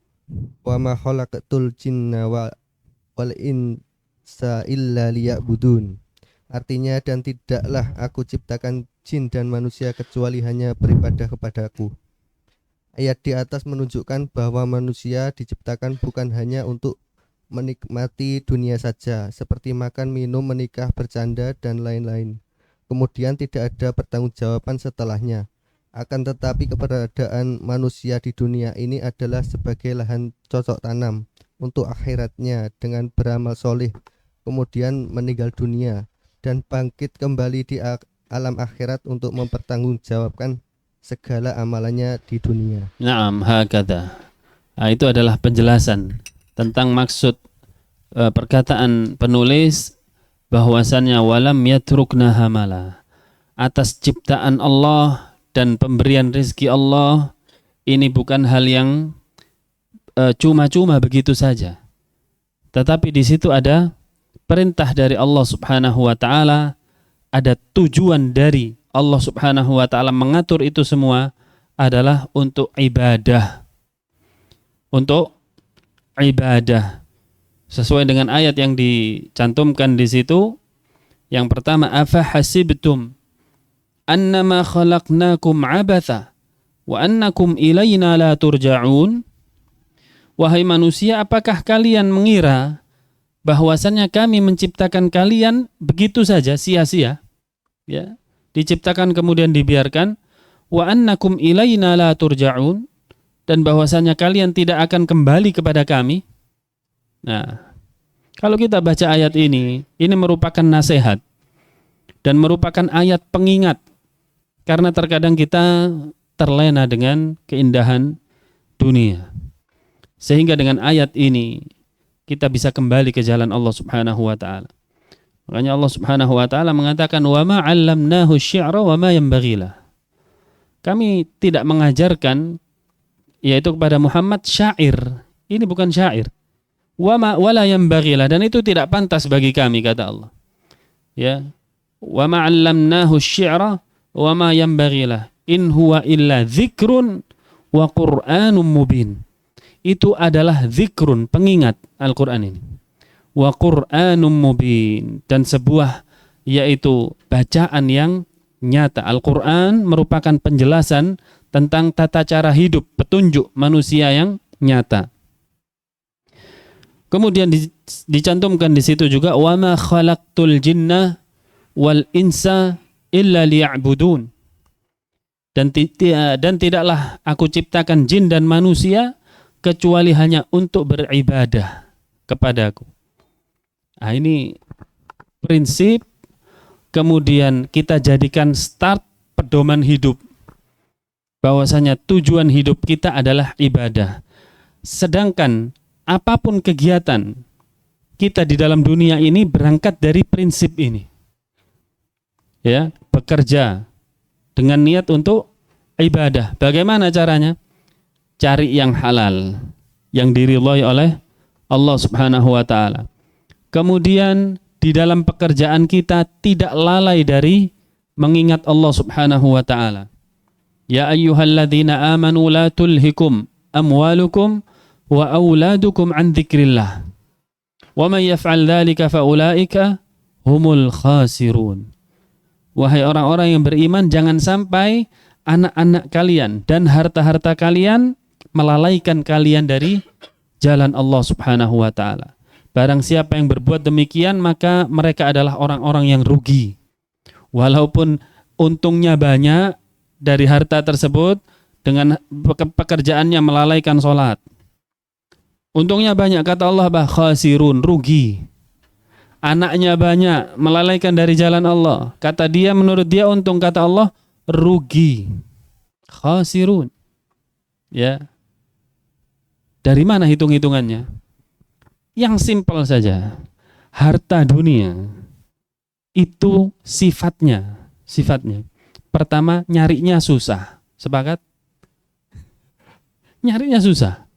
"Wa ma khalaqtul jinna wal insa illa liya'budun." Artinya, dan tidaklah aku ciptakan jin dan manusia kecuali hanya beribadah kepadaku. Ayat di atas menunjukkan bahwa manusia diciptakan bukan hanya untuk menikmati dunia saja, seperti makan, minum, menikah, bercanda, dan lain-lain. Kemudian tidak ada pertanggungjawaban setelahnya. Akan tetapi keberadaan manusia di dunia ini adalah sebagai lahan cocok tanam untuk akhiratnya dengan beramal soleh, kemudian meninggal dunia dan bangkit kembali di alam akhirat untuk mempertanggungjawabkan segala amalannya di dunia.
Naam, hakadha. Nah, itu adalah penjelasan tentang maksud perkataan penulis bahwasannya walam yatrukna hamala. Atas ciptaan Allah dan pemberian rezeki Allah ini bukan hal yang cuma-cuma begitu saja. Tetapi di situ ada perintah dari Allah Subhanahu wa taala, ada tujuan dari Allah Subhanahu wa taala mengatur itu semua adalah untuk ibadah. Untuk ibadah. Sesuai dengan ayat yang dicantumkan di situ. Yang pertama, afa hasibtum annama khalaqnakum abatha wa annakum ilaina la turja'un. Wahai manusia, apakah kalian mengira bahwasannya kami menciptakan kalian begitu saja sia-sia? Ya. Diciptakan kemudian dibiarkan, wa annakum ilaina la turja'un, dan bahwasanya kalian tidak akan kembali kepada kami. Nah, kalau kita baca ayat ini merupakan nasihat dan merupakan ayat pengingat, karena terkadang kita terlena dengan keindahan dunia. Sehingga dengan ayat ini kita bisa kembali ke jalan Allah Subhanahu wa taala. Makanya Allah Subhanahu wa taala mengatakan wa ma 'allamnahu asy-syi'ra wa ma yanbaghi lah. Kami tidak mengajarkan yaitu kepada Muhammad syair. Ini bukan syair. Wa ma wala yanbaghi lah, dan itu tidak pantas bagi kami, kata Allah. Ya. Wa ma 'allamnahu asy-syi'ra wa ma yanbaghi lah. In huwa illa dzikrun wa Qur'anun mubin. Itu adalah zikrun, pengingat Al-Qur'an ini. Wa Qur'anum mubin, dan sebuah yaitu bacaan yang nyata. Al-Qur'an merupakan penjelasan tentang tata cara hidup, petunjuk manusia yang nyata. Kemudian dicantumkan di situ juga wa ma khalaqtul jinna wal insa illa liya'budun. Dan tidaklah aku ciptakan jin dan manusia kecuali hanya untuk beribadah kepadaku. Nah, ini prinsip, kemudian kita jadikan start pedoman hidup. Bahwasanya tujuan hidup kita adalah ibadah. Sedangkan apapun kegiatan kita di dalam dunia ini berangkat dari prinsip ini. Ya, bekerja dengan niat untuk ibadah. Bagaimana caranya? Cari yang halal, yang diridhai oleh Allah Subhanahu wa taala. Kemudian di dalam pekerjaan kita tidak lalai dari mengingat Allah Subhanahu wa taala. Ya ayyuhalladzina amanu la tulhikum amwalukum wa auladukum an dzikrillah. Wa may yaf'al dzalika fa ulaika humul khasirun. Wahai orang-orang yang beriman, jangan sampai anak-anak kalian dan harta-harta kalian melalaikan kalian dari jalan Allah Subhanahu wa taala. Barang siapa yang berbuat demikian, maka mereka adalah orang-orang yang rugi. Walaupun untungnya banyak dari harta tersebut, dengan pekerjaannya melalaikan sholat. Untungnya banyak, kata Allah, khasirun, rugi. Anaknya banyak, melalaikan dari jalan Allah. Kata dia, menurut dia untung, kata Allah, rugi. Khasirun. Ya. Dari mana hitung-hitungannya? Yang simpel saja. Harta dunia itu sifatnya. Pertama, nyarinya susah. Sepakat? Nyarinya susah.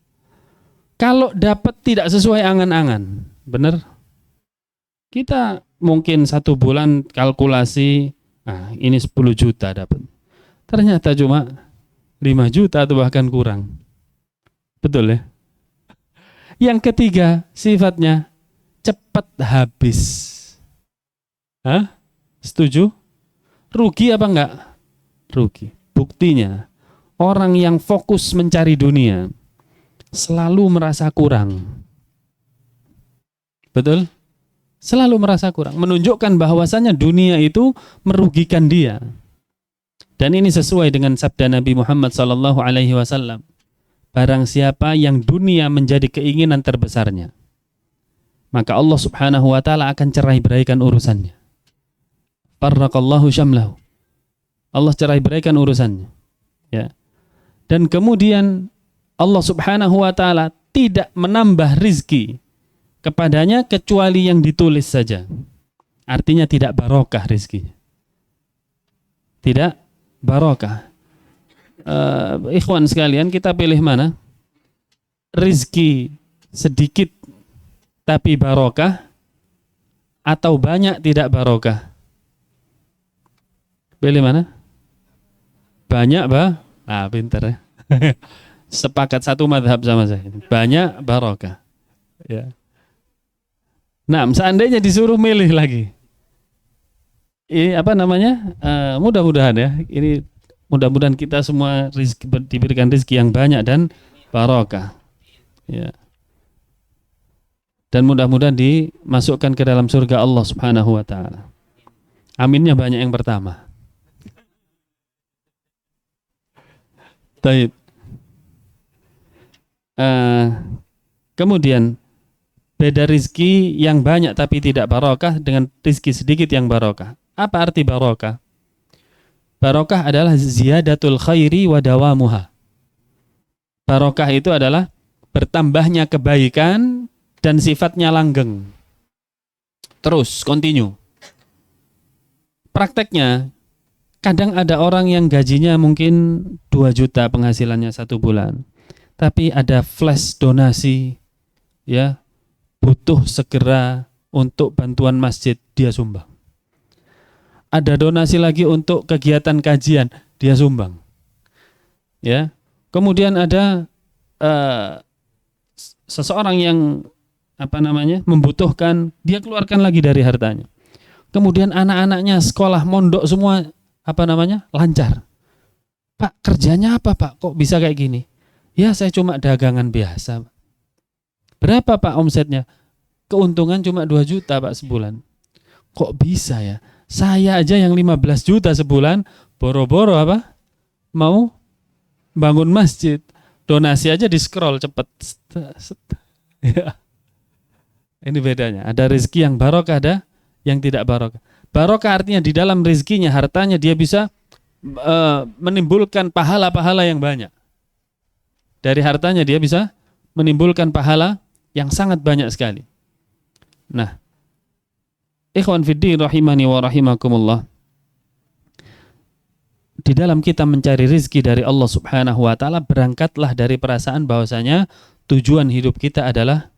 Kalau dapat tidak sesuai angan-angan. Benar? Kita mungkin 1 bulan kalkulasi, ini 10 juta dapat. Ternyata cuma 5 juta atau bahkan kurang. Betul ya? Yang ketiga, sifatnya cepat habis. Setuju? Rugi apa enggak? Rugi. Buktinya, orang yang fokus mencari dunia selalu merasa kurang. Betul? Selalu merasa kurang. Menunjukkan bahwasannya dunia itu merugikan dia. Dan ini sesuai dengan sabda Nabi Muhammad SAW. Barang siapa yang dunia menjadi keinginan terbesarnya, maka Allah Subhanahu wa taala akan cerai beraikan urusannya. Farraqallahu syamlahu. Allah cerai beraikan urusannya. Ya. Dan kemudian Allah Subhanahu wa taala tidak menambah rizki kepadanya kecuali yang ditulis saja. Artinya tidak barokah rizkinya. Tidak barokah. Ikhwan sekalian, kita pilih mana? Rizki sedikit tapi barokah atau banyak tidak barokah? Pilih mana? Banyak, pintar ya. Sepakat satu madhab sama saya. Banyak barokah. Ya. Nah, seandainya disuruh milih lagi, ini apa namanya? Mudah-mudahan ya. Ini mudah-mudahan kita semua diberikan rezeki yang banyak dan barokah. Ya. Dan mudah-mudahan dimasukkan ke dalam surga Allah Subhanahu wa taala. Aminnya banyak yang pertama. Baik. Kemudian beda rizki yang banyak tapi tidak barokah dengan rizki sedikit yang barokah. Apa arti barokah? Barokah adalah ziyadatul khairi wa dawamuha. Barokah itu adalah bertambahnya kebaikan dan sifatnya langgeng. Terus, continue. Prakteknya, kadang ada orang yang gajinya mungkin 2 juta penghasilannya 1 bulan. Tapi ada flash donasi, ya, butuh segera untuk bantuan masjid, dia sumbang. Ada donasi lagi untuk kegiatan kajian, dia sumbang. Ya. Kemudian ada seseorang yang membutuhkan, dia keluarkan lagi dari hartanya. Kemudian anak-anaknya sekolah mondok semua lancar. Pak, kerjanya apa, Pak? Kok bisa kayak gini? Ya, saya cuma dagangan biasa. Berapa, Pak, omsetnya? Keuntungan cuma 2 juta, Pak, sebulan. Kok bisa ya? Saya aja yang 15 juta sebulan, boro-boro mau bangun masjid. Donasi aja di-scroll cepet. Ya. Ini bedanya. Ada rezeki yang barokah, ada yang tidak barokah. Barokah artinya di dalam rezekinya, hartanya dia bisa menimbulkan pahala-pahala yang banyak. Dari hartanya dia bisa menimbulkan pahala yang sangat banyak sekali. Nah, ikhwan fiddin rahimani wa rahimakumullah, di dalam kita mencari rizki dari Allah Subhanahu wa ta'ala, berangkatlah dari perasaan bahwasanya tujuan hidup kita adalah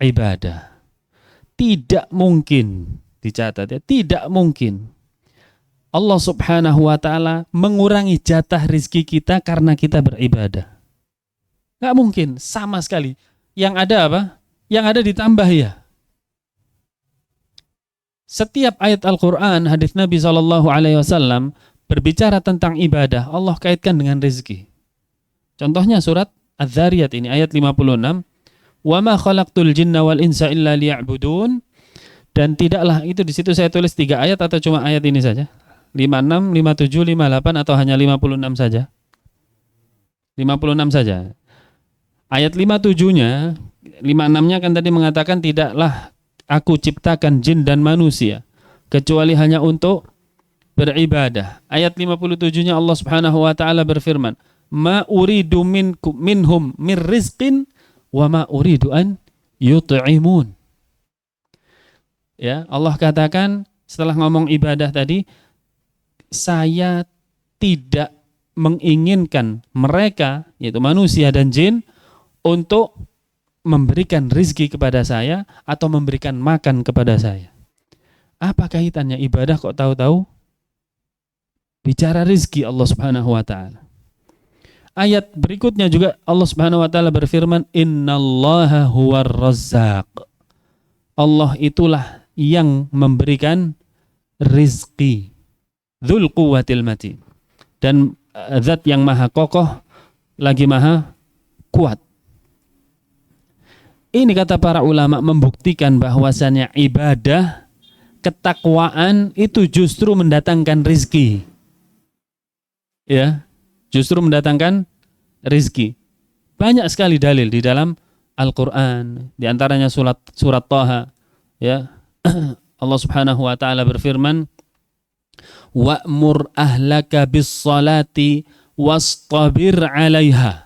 ibadah. Tidak mungkin, dicatat ya, tidak mungkin Allah Subhanahu wa ta'ala mengurangi jatah rizki kita karena kita beribadah. Nggak mungkin, sama sekali. Yang ada apa? Yang ada ditambah ya. Setiap ayat Al-Quran, hadis Nabi SAW berbicara tentang ibadah, Allah kaitkan dengan rezeki. Contohnya surat Az-Zariyat ini, ayat 56. وَمَا خَلَقْتُ الْجِنَّ وَالْإِنْسَ إِلَّا لِيَعْبُدُونَ. Dan tidaklah, itu di situ saya tulis 3 ayat atau cuma ayat ini saja? 56, 57, 58 atau hanya 56 saja? 56 saja. Ayat 57-nya, 56-nya kan tadi mengatakan tidaklah aku ciptakan jin dan manusia kecuali hanya untuk beribadah. Ayat 57-nya Allah Subhanahu wa taala berfirman, "Ma uridu minhum mir rizqin wa ma uridu an yut'imun." Ya, Allah katakan setelah ngomong ibadah tadi, saya tidak menginginkan mereka, yaitu manusia dan jin, untuk memberikan rizki kepada saya atau memberikan makan kepada saya. Apa kaitannya ibadah kok tahu-tahu bicara rizki Allah Subhanahu wa ta'ala? Ayat berikutnya juga Allah Subhanahu wa ta'ala berfirman, "Innallaha huwar razzaq." Allah itulah yang memberikan rizqi. Dzul quwwatil matin. Dan zat yang maha kokoh lagi maha kuat. Ini kata para ulama membuktikan bahwasannya ibadah, ketakwaan itu justru mendatangkan rizki. Ya, justru mendatangkan rizki. Banyak sekali dalil di dalam Al-Quran, di antaranya surat Thaha. Ya, Allah Subhanahu wa taala berfirman, "Wa'mur ahlaka bis-salati wastabir 'alaiha."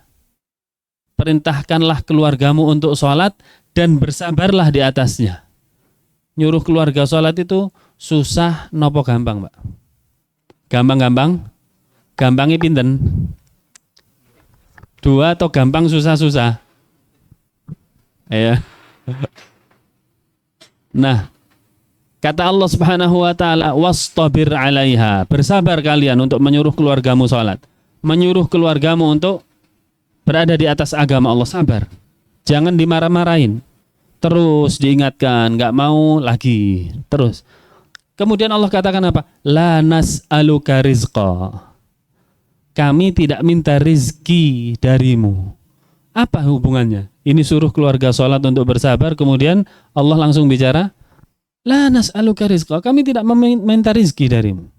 Perintahkanlah keluargamu untuk sholat dan bersabarlah di atasnya. Nyuruh keluarga sholat itu susah nopo gampang, Pak? Gampang-gampang? Gampangnya pinten? 2 atau gampang susah-susah? Ya. Nah, kata Allah Subhanahu wa taala, "Wastabir 'alaiha." Bersabar kalian untuk menyuruh keluargamu sholat. Menyuruh keluargamu untuk berada di atas agama Allah, sabar. Jangan dimarah-marahin. Terus diingatkan, nggak mau lagi. Terus. Kemudian Allah katakan apa? La nas'aluka rizqa. Kami tidak minta rizki darimu. Apa hubungannya? Ini suruh keluarga sholat untuk bersabar, kemudian Allah langsung bicara, La nas'aluka rizqa. Kami tidak meminta rizki darimu.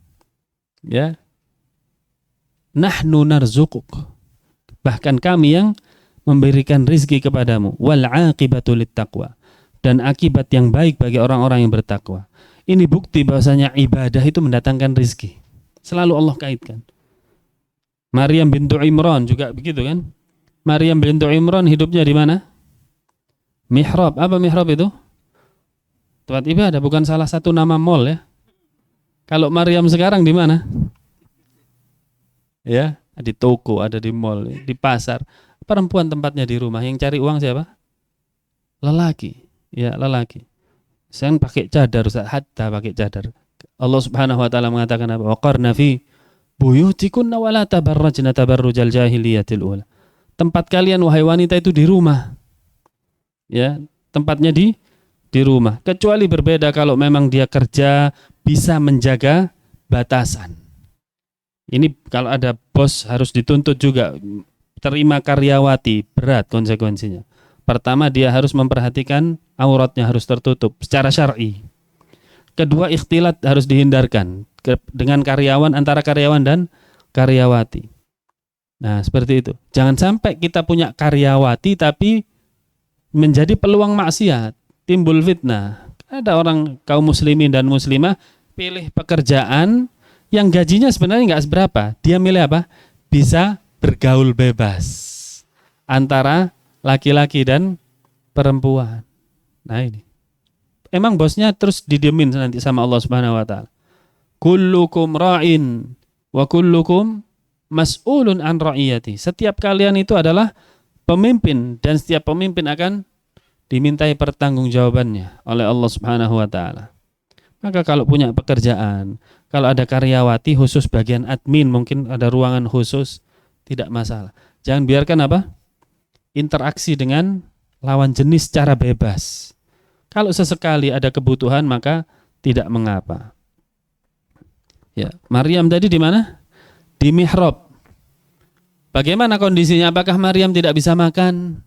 Ya. Nahnu narzuquk. Bahkan kami yang memberikan rizki kepadamu. Wal aqibatu littaqwa. Dan akibat yang baik bagi orang-orang yang bertakwa. Ini bukti bahwasanya ibadah itu mendatangkan rizki. Selalu Allah kaitkan. Maryam bintu Imran juga begitu kan? Maryam bintu Imran hidupnya di mana? Mihrab. Apa mihrab itu? Tempat ibadah, bukan salah satu nama mall ya. Kalau Maryam sekarang di mana? Ya. Di toko, ada di mall, di pasar. Perempuan tempatnya di rumah. Yang cari uang siapa? Lelaki. Ya, lelaki. Saya pakai cadar, hatta pakai cadar. Allah Subhanahu wa taala mengatakan apa? Waqarna fi buyutikunna wa la tabarrajna tabarrujal jahiliyatil ula. Tempat kalian wahai wanita itu di rumah. Ya, tempatnya di rumah. Kecuali berbeda kalau memang dia kerja bisa menjaga batasan. Ini kalau ada bos harus dituntut juga, terima karyawati, berat konsekuensinya. Pertama, dia harus memperhatikan auratnya harus tertutup secara syar'i. Kedua, ikhtilat harus dihindarkan dengan karyawan, antara karyawan dan karyawati. Nah, seperti itu. Jangan sampai kita punya karyawati tapi menjadi peluang maksiat, timbul fitnah. Ada orang kaum muslimin dan muslimah pilih pekerjaan yang gajinya sebenarnya nggak seberapa. Dia milih apa? Bisa bergaul bebas antara laki-laki dan perempuan. Nah ini. Emang bosnya terus didiemin nanti sama Allah Subhanahu wa taala. Kullukum ra'in wa kullukum mas'ulun an ra'iyati. Setiap kalian itu adalah pemimpin dan setiap pemimpin akan dimintai pertanggungjawabannya oleh Allah Subhanahu wa taala. Maka kalau punya pekerjaan, kalau ada karyawati khusus bagian admin, mungkin ada ruangan khusus, tidak masalah. Jangan biarkan apa? Interaksi dengan lawan jenis secara bebas. Kalau sesekali ada kebutuhan maka tidak mengapa. Ya, Maryam tadi di mana? Di mihrab. Bagaimana kondisinya? Apakah Maryam tidak bisa makan?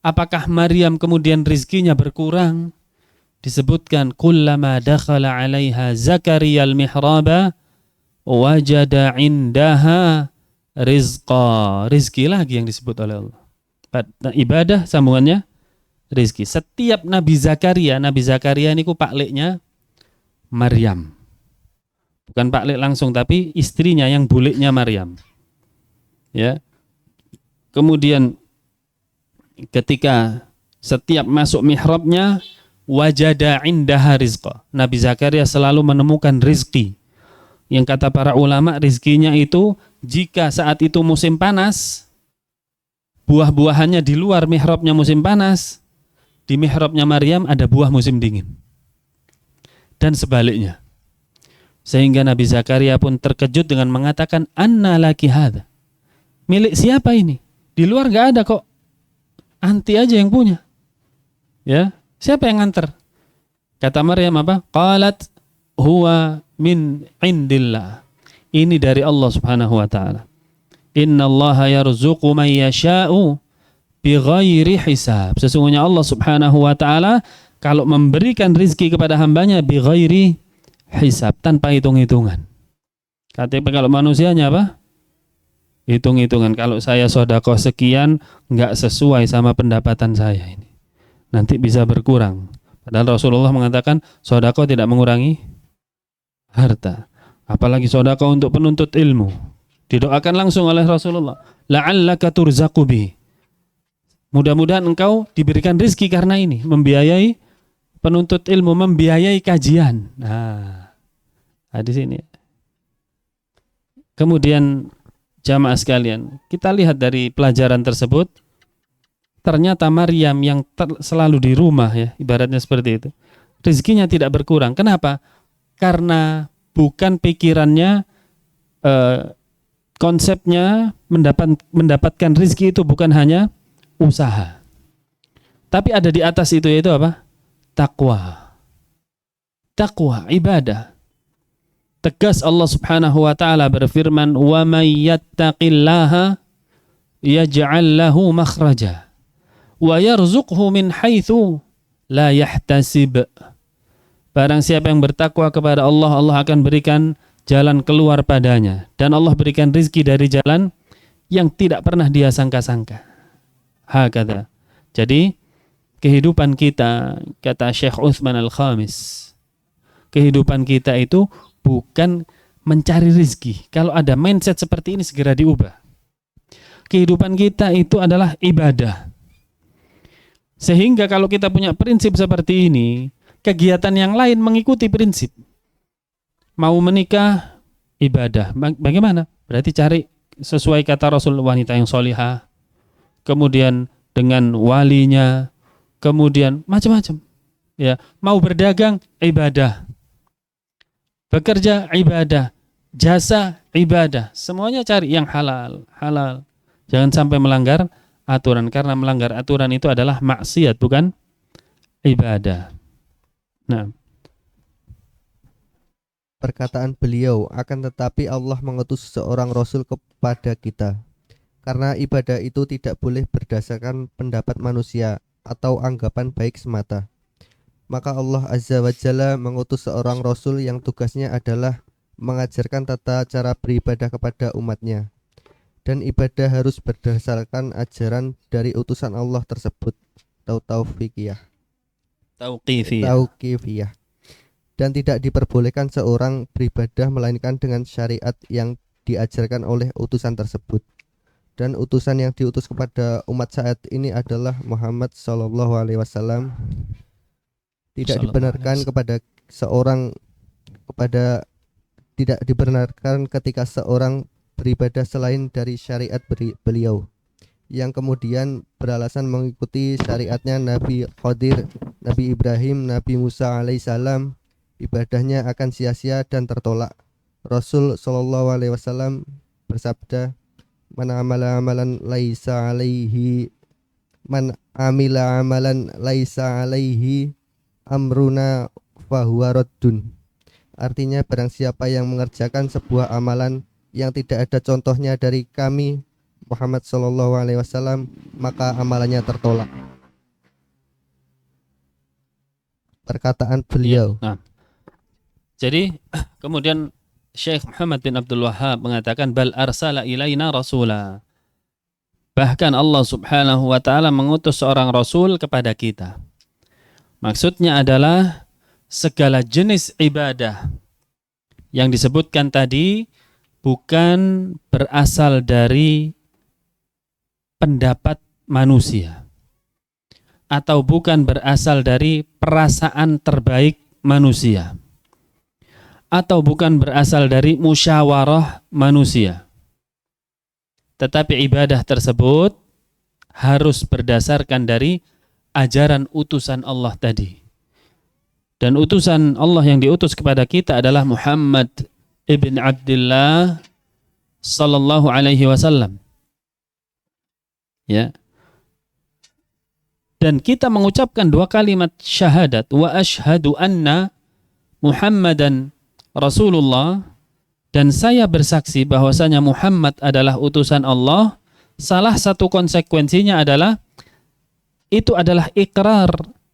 Apakah Maryam kemudian rizkinya berkurang? Disebutkan kullama dakhala 'alaiha Zakaria al-mihraba wajada 'indaha rizqa. Rizki lagi yang disebut oleh Allah. Ibadah sambungannya rizki. Setiap Nabi Zakaria ini ku pakleknya Maryam. Bukan paklek langsung tapi istrinya yang buliknya Maryam. Ya. Kemudian ketika setiap masuk mihrabnya wajada indaha rizqa. Nabi Zakaria selalu menemukan rizki. Yang kata para ulama rizkinya itu jika saat itu musim panas, buah-buahannya di luar mihrabnya musim panas, di mihrabnya Maryam ada buah musim dingin. Dan sebaliknya. Sehingga Nabi Zakaria pun terkejut dengan mengatakan, Anna laki hadha. Milik siapa ini? Di luar gak ada kok. Anti aja yang punya. Ya, siapa yang nganter? Kata Maryam apa? Qalat huwa min indillah. Ini dari Allah Subhanahu wa taala. Innallaha yarzuqu man yasha'u bighairi hisab. Sesungguhnya Allah Subhanahu wa taala kalau memberikan rizki kepada hambanya bighairi hisab, tanpa hitung-hitungan. Katanya kalau manusianya apa? Hitung-hitungan. Kalau saya sedekah sekian enggak sesuai sama pendapatan saya ini, nanti bisa berkurang. Padahal Rasulullah mengatakan sedekah tidak mengurangi harta. Apalagi sedekah untuk penuntut ilmu. Didoakan langsung oleh Rasulullah, la'allaka turzaqu bi. Mudah-mudahan engkau diberikan rizki karena ini, membiayai penuntut ilmu, membiayai kajian. Nah, di sini. Kemudian jamaah sekalian, kita lihat dari pelajaran tersebut, ternyata Maryam yang selalu di rumah, ya, ibaratnya seperti itu, rezekinya tidak berkurang. Kenapa? Karena bukan pikirannya, konsepnya mendapatkan rezeki itu bukan hanya usaha, tapi ada di atas itu, yaitu apa? Takwa, ibadah. Tegas Allah Subhanahu wa taala berfirman, "Wa may yattaqillaha yaj'al lahu makhraja wa yarzuqhu min haitsu la yahtasib." Barang siapa yang bertakwa kepada Allah, Allah akan berikan jalan keluar padanya, dan Allah berikan rizki dari jalan yang tidak pernah dia sangka-sangka. Hakadha. Jadi kehidupan kita, kata Syekh Utsman Al-Khamis, kehidupan kita itu bukan mencari rizki. Kalau ada mindset seperti ini segera diubah. Kehidupan kita itu adalah ibadah. Sehingga kalau kita punya prinsip seperti ini, kegiatan yang lain mengikuti prinsip. Mau menikah, ibadah. Bagaimana? Berarti cari sesuai kata Rasul, wanita yang solihah, kemudian dengan walinya, kemudian macam-macam. Ya, mau berdagang, ibadah. Bekerja, ibadah. Jasa, ibadah. Semuanya cari yang halal. Jangan sampai melanggar aturan, karena melanggar aturan itu adalah maksiat, bukan ibadah. Nah,
perkataan beliau, akan tetapi Allah mengutus seorang Rasul kepada kita, karena ibadah itu tidak boleh berdasarkan pendapat manusia atau anggapan baik semata. Maka Allah Azza wa Jalla mengutus seorang Rasul yang tugasnya adalah mengajarkan tata cara beribadah kepada umatnya, dan ibadah harus berdasarkan ajaran dari utusan Allah tersebut, tauqifiyah. Dan tidak diperbolehkan seorang beribadah melainkan dengan syariat yang diajarkan oleh utusan tersebut. Dan utusan yang diutus kepada umat saat ini adalah Muhammad sallallahu alaihi wasallam. Tidak dibenarkan tidak dibenarkan ketika seorang beribadah selain dari syariat beliau, yang kemudian beralasan mengikuti syariatnya Nabi Khadir, Nabi Ibrahim, Nabi Musa alaihissalam, ibadahnya akan sia-sia dan tertolak. Rasul sallallahu alaihi wasallam bersabda, Man amila amalan laisa alaihi amruna fahuwa raddun. Artinya, barang siapa yang mengerjakan sebuah amalan yang tidak ada contohnya dari kami Muhammad sallallahu alaihi wasallam, maka amalannya tertolak. Perkataan beliau.
Nah, jadi kemudian Syekh Muhammad bin Abdul Wahhab mengatakan, bal arsala ilaina rasula. Bahkan Allah Subhanahu wa taala mengutus seorang rasul kepada kita. Maksudnya adalah segala jenis ibadah yang disebutkan tadi bukan berasal dari pendapat manusia, atau bukan berasal dari perasaan terbaik manusia, atau bukan berasal dari musyawarah manusia. Tetapi ibadah tersebut harus berdasarkan dari ajaran utusan Allah tadi. Dan utusan Allah yang diutus kepada kita adalah Muhammad ibn Abdullah sallallahu alaihi wasallam. Ya. Dan kita mengucapkan dua kalimat syahadat, wa asyhadu anna Muhammadan Rasulullah, dan saya bersaksi bahwasanya Muhammad adalah utusan Allah, salah satu konsekuensinya adalah itu adalah ikrar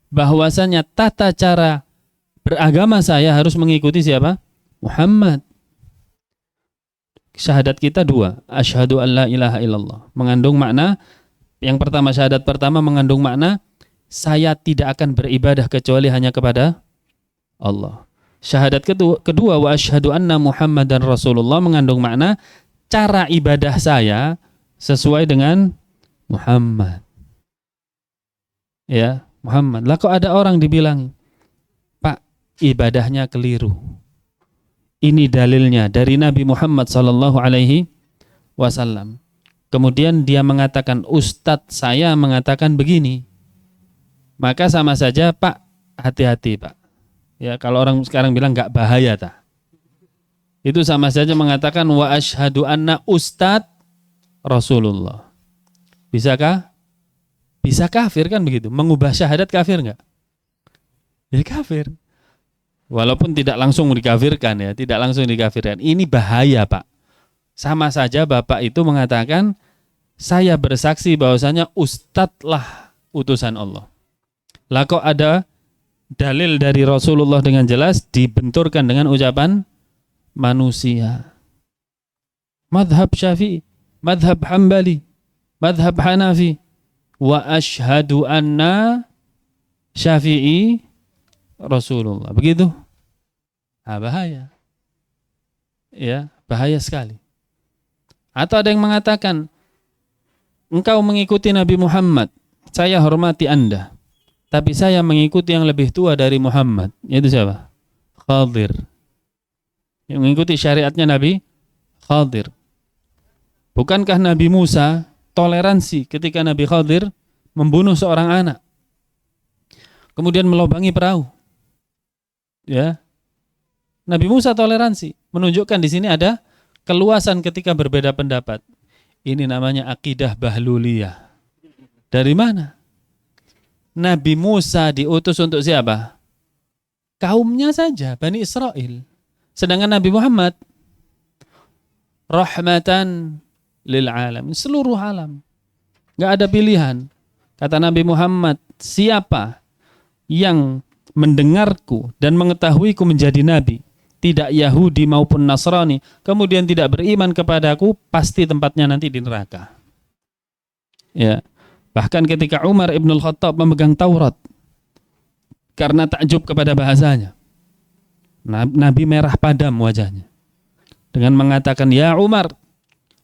bahwasanya tata cara beragama saya harus mengikuti siapa? Muhammad. Syahadat kita dua, asyhadu an la ilaha illallah, mengandung makna yang pertama, syahadat pertama mengandung makna saya tidak akan beribadah kecuali hanya kepada Allah. Syahadat kedua wa asyhadu anna Muhammadan Rasulullah mengandung makna cara ibadah saya sesuai dengan Muhammad. Ya, Muhammad. Lah kok ada orang dibilang, Pak, ibadahnya keliru. Ini dalilnya dari Nabi Muhammad sallallahu alaihi wasallam. Kemudian dia mengatakan, Ustadz saya mengatakan begini. Maka sama saja, Pak, hati-hati, Pak. Ya, kalau orang sekarang bilang nggak bahaya tak? Itu sama saja mengatakan wa asyhadu anna ustadz Rasulullah. Bisakah? Bisa kafir kan begitu? Mengubah syahadat kafir nggak? Ya kafir. Walaupun tidak langsung dikafirkan ya, tidak langsung dikafirkan. Ini bahaya, Pak. Sama saja Bapak itu mengatakan saya bersaksi bahwasanya ustadz lah utusan Allah. Lah kok ada dalil dari Rasulullah dengan jelas dibenturkan dengan ucapan manusia. Madhab Syafi'i, madhab Hambali, madhab Hanafi, wa ashhadu anna Syafi'i Rasulullah. Begitu? Bahaya. Ya, bahaya sekali. Atau ada yang mengatakan, engkau mengikuti Nabi Muhammad, saya hormati Anda. Tapi saya mengikuti yang lebih tua dari Muhammad. Yaitu siapa? Khadir. Yang mengikuti syariatnya Nabi Khadir. Bukankah Nabi Musa toleransi ketika Nabi Khadir membunuh seorang anak, kemudian melobangi perahu? Ya, Nabi Musa toleransi. Menunjukkan di sini ada keluasan ketika berbeda pendapat. Ini namanya akidah bahluliyah. Dari mana? Nabi Musa diutus untuk siapa? Kaumnya saja, Bani Israel. Sedangkan Nabi Muhammad rahmatan lil alamin, seluruh alam. Gak ada pilihan. Kata Nabi Muhammad, siapa yang mendengarku dan mengetahuiku menjadi nabi, tidak Yahudi maupun Nasrani, kemudian tidak beriman kepadaku, pasti tempatnya nanti di neraka. Ya. Bahkan ketika Umar ibn al-Khattab memegang Taurat, karena takjub kepada bahasanya, Nabi merah padam wajahnya dengan mengatakan, ya Umar,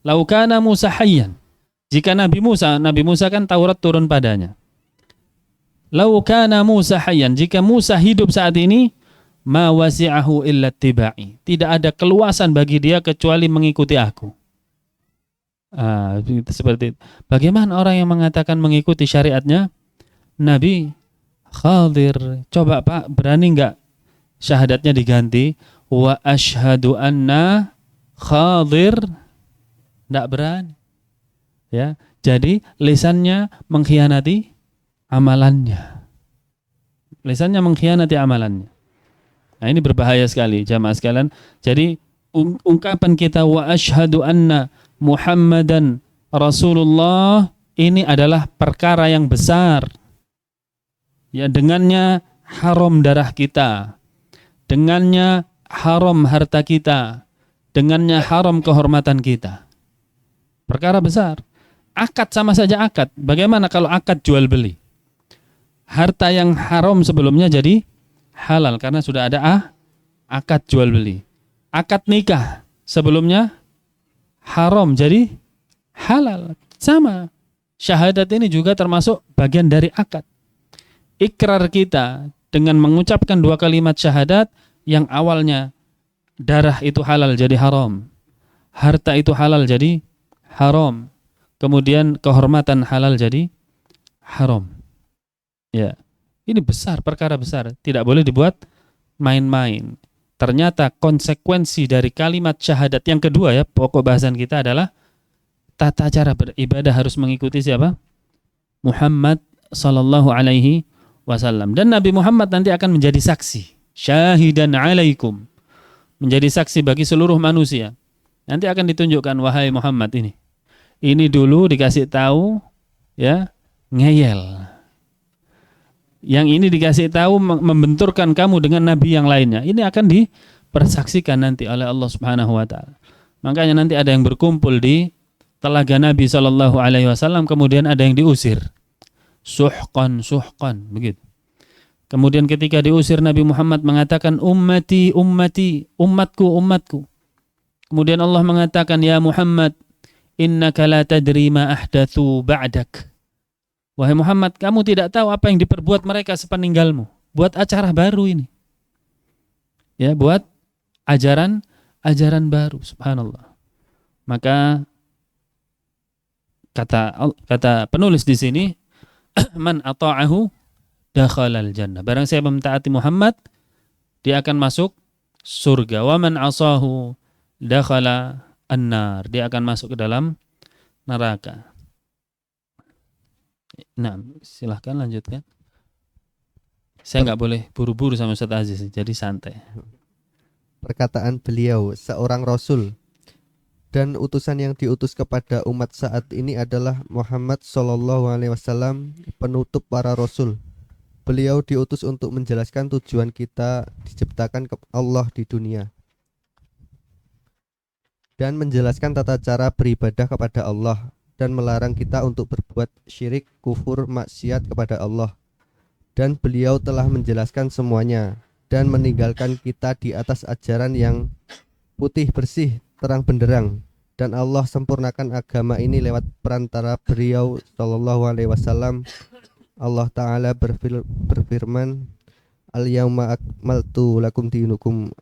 lau kana Musa hayyan, jika Nabi Musa kan Taurat turun padanya, lau kana Musa hayyan, jika Musa hidup saat ini, ma wasi'ahu illa tiba'i, tidak ada keluasan bagi dia kecuali mengikuti aku. Seperti itu. Bagaimana orang yang mengatakan mengikuti syariatnya Nabi Khadir? Coba Pak, berani nggak syahadatnya diganti wa asyhadu anna Khadir? Nggak berani. Ya, jadi lisannya mengkhianati amalannya. Lisannya mengkhianati amalannya. Nah, ini berbahaya sekali jamaah sekalian. Jadi ungkapan kita wa asyhadu anna Muhammadan Rasulullah ini adalah perkara yang besar. Ya, dengannya haram darah kita, dengannya haram harta kita, dengannya haram kehormatan kita. Perkara besar. Akad sama saja akad. Bagaimana kalau akad jual beli? Harta yang haram sebelumnya jadi halal karena sudah ada akad jual beli. Akad nikah sebelumnya haram jadi halal. Sama. Syahadat ini juga termasuk bagian dari akad. Ikrar kita dengan mengucapkan dua kalimat syahadat yang awalnya darah itu halal jadi haram, harta itu halal jadi haram, kemudian kehormatan halal jadi haram. Ya, ini besar, perkara besar. Tidak boleh dibuat main-main. Ternyata konsekuensi dari kalimat syahadat yang kedua, ya, pokok bahasan kita adalah tata cara beribadah harus mengikuti siapa? Muhammad sallallahu alaihi wasallam. Dan Nabi Muhammad nanti akan menjadi saksi. syahidan 'alaikum, menjadi saksi bagi seluruh manusia. Nanti akan ditunjukkan, wahai Muhammad ini. Ini dulu dikasih tahu, ya, ngeyel. Yang ini dikasih tahu membenturkan kamu dengan nabi yang lainnya. Ini akan dipersaksikan nanti oleh Allah Subhanahu wa taala. Makanya nanti ada yang berkumpul di telaga Nabi sallallahu alaihi wasallam, kemudian ada yang diusir. Suhqan begitu. Kemudian ketika diusir, Nabi Muhammad mengatakan ummati, umatku. Kemudian Allah mengatakan, ya Muhammad, innaka la tadri ma ahdatsu ba'dak. Wahai Muhammad, kamu tidak tahu apa yang diperbuat mereka sepeninggalmu. Buat acara baru ini. Ya, buat ajaran baru, subhanallah. Maka kata penulis di sini, man ata'ahu dakhalal jannah. Barang siapa mentaati Muhammad, dia akan masuk surga. Wa man asahu dakhala an-nar. Dia akan masuk ke dalam neraka. Nah, silahkan lanjutkan. Saya nggak boleh buru-buru sama Ustaz Aziz, jadi santai.
Perkataan beliau, seorang rasul dan utusan yang diutus kepada umat saat ini adalah Muhammad sallallahu alaihi wasallam, penutup para rasul. Beliau diutus untuk menjelaskan tujuan kita diciptakan ke Allah di dunia dan menjelaskan tata cara beribadah kepada Allah, dan melarang kita untuk berbuat syirik, kufur, maksiat kepada Allah. Dan beliau telah menjelaskan semuanya dan meninggalkan kita di atas ajaran yang putih bersih, terang benderang. Dan Allah sempurnakan agama ini lewat perantara beliau sallallahu alaihi wasallam. Allah Ta'ala berfirman, Al-yawma akmaltu lakum dinakum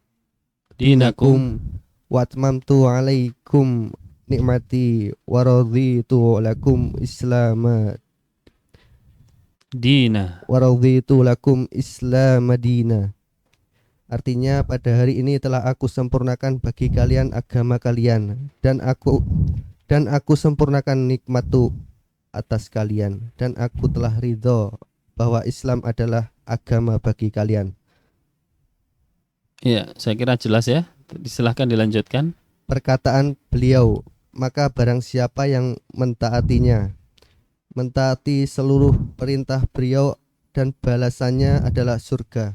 wa atmamtu alaikum nikmati wa raditu lakum Islam dina. Artinya, pada hari ini telah aku sempurnakan bagi kalian agama kalian, dan aku sempurnakan nikmatku atas kalian, dan aku telah ridho bahwa Islam adalah agama bagi kalian.
Iya, saya kira jelas ya. Silahkan dilanjutkan.
Perkataan beliau, maka barang siapa yang mentaati seluruh perintah beliau, dan balasannya adalah surga.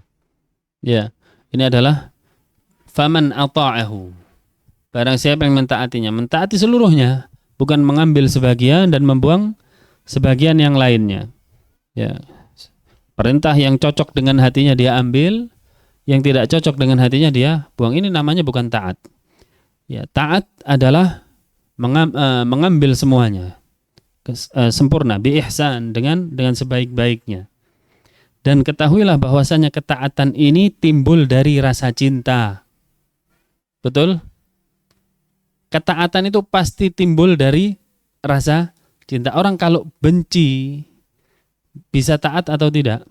Ya, ini adalah faman ata'ahu. Barang siapa yang mentaati seluruhnya, bukan mengambil sebagian dan membuang sebagian yang lainnya. Ya. Perintah yang cocok dengan hatinya dia ambil, yang tidak cocok dengan hatinya dia buang. Ini namanya bukan taat. Ya, taat adalah mengambil semuanya sempurna, bi ihsan, dengan sebaik-baiknya. Dan ketahuilah bahwasanya ketaatan ini timbul dari rasa cinta. Betul? Ketaatan itu pasti timbul dari rasa cinta. Orang kalau benci bisa taat atau tidak?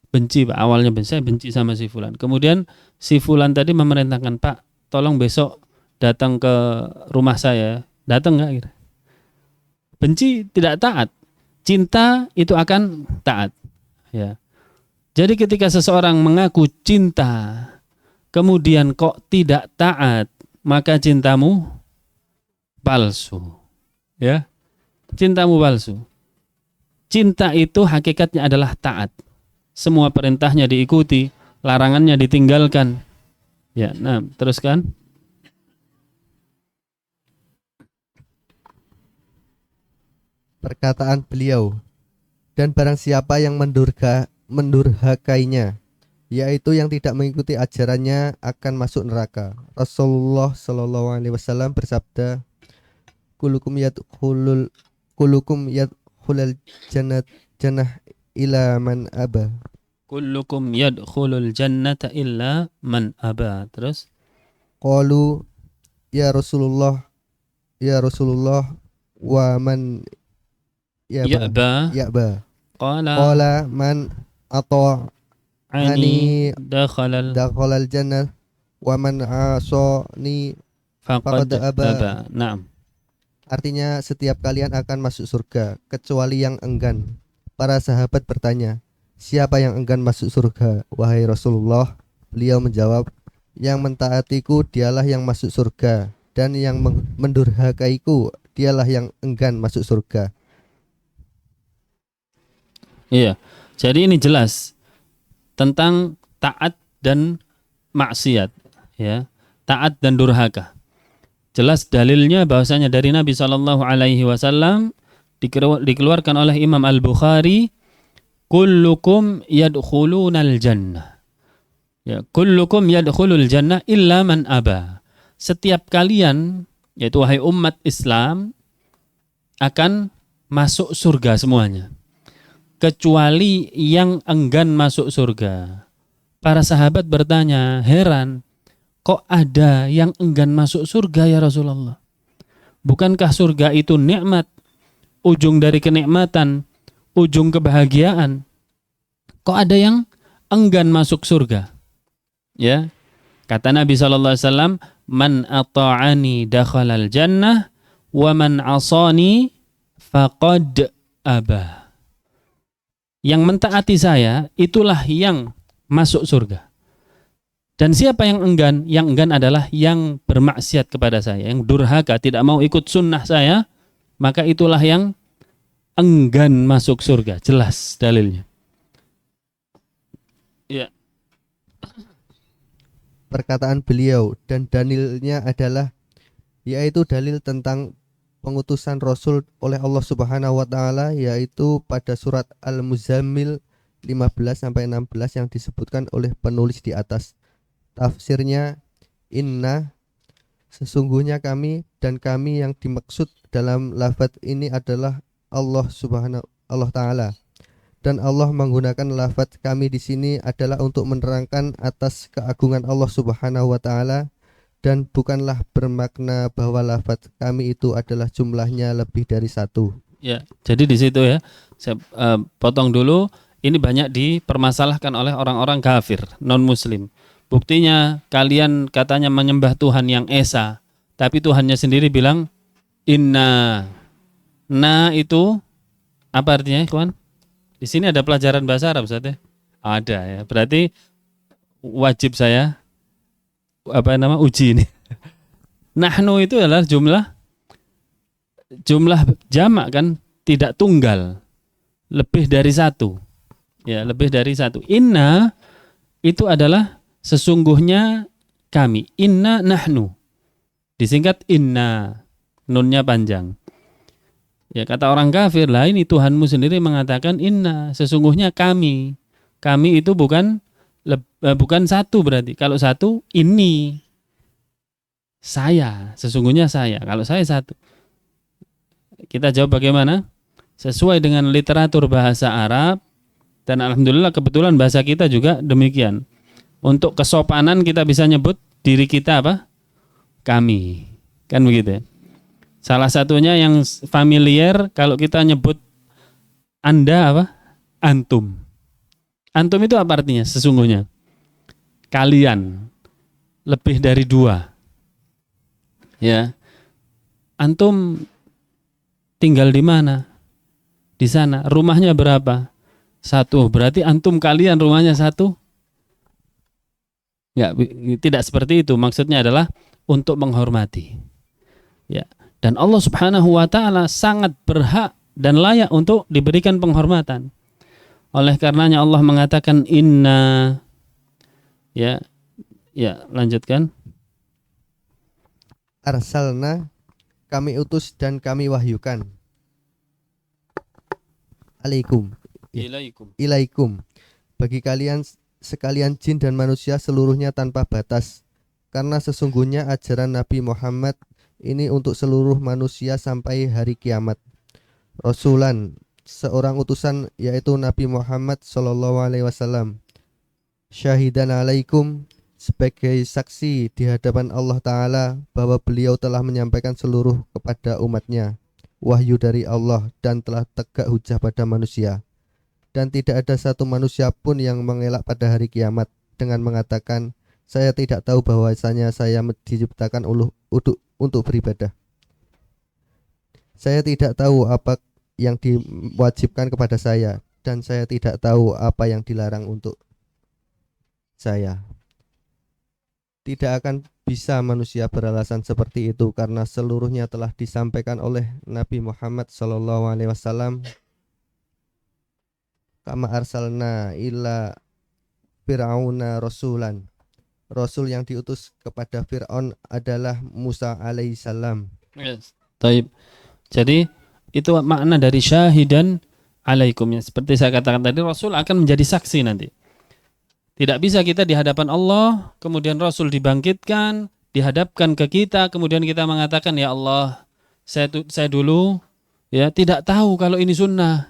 Benci, Pak. Awalnya saya benci sama si fulan. Kemudian si fulan tadi memerintahkan, Pak, tolong besok datang ke rumah saya. Datang nggak? Gitu. Benci tidak taat. Cinta itu akan taat. Ya. Jadi ketika seseorang mengaku cinta, kemudian kok tidak taat, maka cintamu palsu. Ya. Cintamu palsu. Cinta itu hakikatnya adalah taat. Semua perintahnya diikuti, larangannya ditinggalkan. Ya, nah, teruskan.
Perkataan beliau, dan barang siapa yang mendurhakainya, yaitu yang tidak mengikuti ajarannya, akan masuk neraka. Rasulullah sallallahu alaihi wasallam bersabda, Kulukum yadkhulul jannah illa man aba.
Kullukum yadkhulul jannata illa man aba. Terus?
Qalu ya Rasulullah wa man ya'ba. Qala man ata'ani dakhalal jannah wa man asani faqad aba.
Naam.
Artinya, setiap kalian akan masuk surga kecuali yang enggan. Para sahabat bertanya, siapa yang enggan masuk surga, wahai Rasulullah? Beliau menjawab, yang mentaatiku dialah yang masuk surga, dan yang mendurhakaiku dialah yang enggan masuk surga.
Iya. Jadi ini jelas tentang taat dan maksiat, ya. Taat dan durhaka. Jelas dalilnya bahwasanya dari Nabi Shallallahu alaihi wasallam dikeluarkan oleh Imam Al-Bukhari, kullukum yadkhulunal jannah. Ya, kullukum yadkhulul jannah illa man aba. Setiap kalian, yaitu wahai umat Islam, akan masuk surga semuanya, kecuali yang enggan masuk surga. Para sahabat bertanya, heran, kok ada yang enggan masuk surga ya Rasulullah? Bukankah surga itu nikmat, ujung dari kenikmatan, ujung kebahagiaan? Kok ada yang enggan masuk surga? Ya, kata Nabi SAW, man ata'ani dakhalal jannah, wa man asani faqad abah. Yang mentaati saya, itulah yang masuk surga. Dan siapa yang enggan? Yang enggan adalah yang bermaksiat kepada saya, yang durhaka, tidak mau ikut sunnah saya, maka itulah yang enggan masuk surga. Jelas dalilnya. Ya.
Perkataan beliau dan dalilnya adalah, yaitu dalil tentang pengutusan Rasul oleh Allah Subhanahu wa taala, yaitu pada surat Al-Muzammil 15-16 yang disebutkan oleh penulis di atas. Tafsirnya, inna, sesungguhnya kami, dan kami yang dimaksud dalam lafaz ini adalah Allah Subhanahu Allah taala. Dan Allah menggunakan lafaz kami di sini adalah untuk menerangkan atas keagungan Allah Subhanahu wa taala, dan bukanlah bermakna bahwa lafaz kami itu adalah jumlahnya lebih dari satu.
Ya, jadi di situ ya, saya potong dulu. Ini banyak dipermasalahkan oleh orang-orang kafir, non-muslim. Buktinya kalian katanya menyembah Tuhan yang esa, tapi Tuhannya sendiri bilang inna. Na itu apa artinya, kawan? Di sini ada pelajaran bahasa Arab, Ustaz ya? Ada ya. Berarti wajib saya uji ini. Nahnu itu adalah jumlah jamak kan, tidak tunggal, lebih dari satu. Ya, lebih dari satu. Inna itu adalah sesungguhnya kami. Inna nahnu. Disingkat inna. Nunnya panjang. Ya, kata orang kafir, lah ini Tuhanmu sendiri mengatakan inna, sesungguhnya kami. Kami itu bukan satu berarti. Kalau satu, ini. Saya, sesungguhnya saya. Kalau saya satu. Kita jawab bagaimana? Sesuai dengan literatur bahasa Arab, dan alhamdulillah kebetulan bahasa kita juga demikian. Untuk kesopanan kita bisa nyebut diri kita apa? Kami. Kan begitu ya. Salah satunya yang familiar kalau kita nyebut Anda apa? Antum. Antum itu apa artinya sesungguhnya? Kalian. Lebih dari dua. Ya. Antum tinggal di mana? Di sana. Rumahnya berapa? Satu. Berarti antum kalian rumahnya satu? Ya, tidak seperti itu. Maksudnya adalah untuk menghormati. Ya. Dan Allah Subhanahu wa taala sangat berhak dan layak untuk diberikan penghormatan. Oleh karenanya Allah mengatakan inna. Ya. Ya, lanjutkan.
Arsalna, kami utus dan kami wahyukan. Alaikum. Ilaikum. Bagi kalian sekalian jin dan manusia seluruhnya tanpa batas. Karena sesungguhnya ajaran Nabi Muhammad ini untuk seluruh manusia sampai hari kiamat. Rasulan, seorang utusan, yaitu Nabi Muhammad SAW. Syahidan alaikum, sebagai saksi di hadapan Allah Ta'ala bahwa beliau telah menyampaikan seluruh kepada umatnya wahyu dari Allah dan telah tegak hujah pada manusia. Dan tidak ada satu manusia pun yang mengelak pada hari kiamat dengan mengatakan, saya tidak tahu bahwasanya saya diciptakan untuk beribadah. Saya tidak tahu apa yang diwajibkan kepada saya, dan saya tidak tahu apa yang dilarang untuk saya. Tidak akan bisa manusia beralasan seperti itu karena seluruhnya telah disampaikan oleh Nabi Muhammad SAW. Kama arsalna ila fir'auna rasulan. Rasul yang diutus kepada Fir'aun adalah Musa alaihissalam.
Yes. Taib. Jadi itu makna dari syahidan alaikum, ya. Seperti saya katakan tadi, Rasul akan menjadi saksi nanti. Tidak bisa kita di hadapan Allah, kemudian Rasul dibangkitkan, dihadapkan ke kita, kemudian kita mengatakan, ya Allah, saya dulu ya tidak tahu kalau ini sunnah.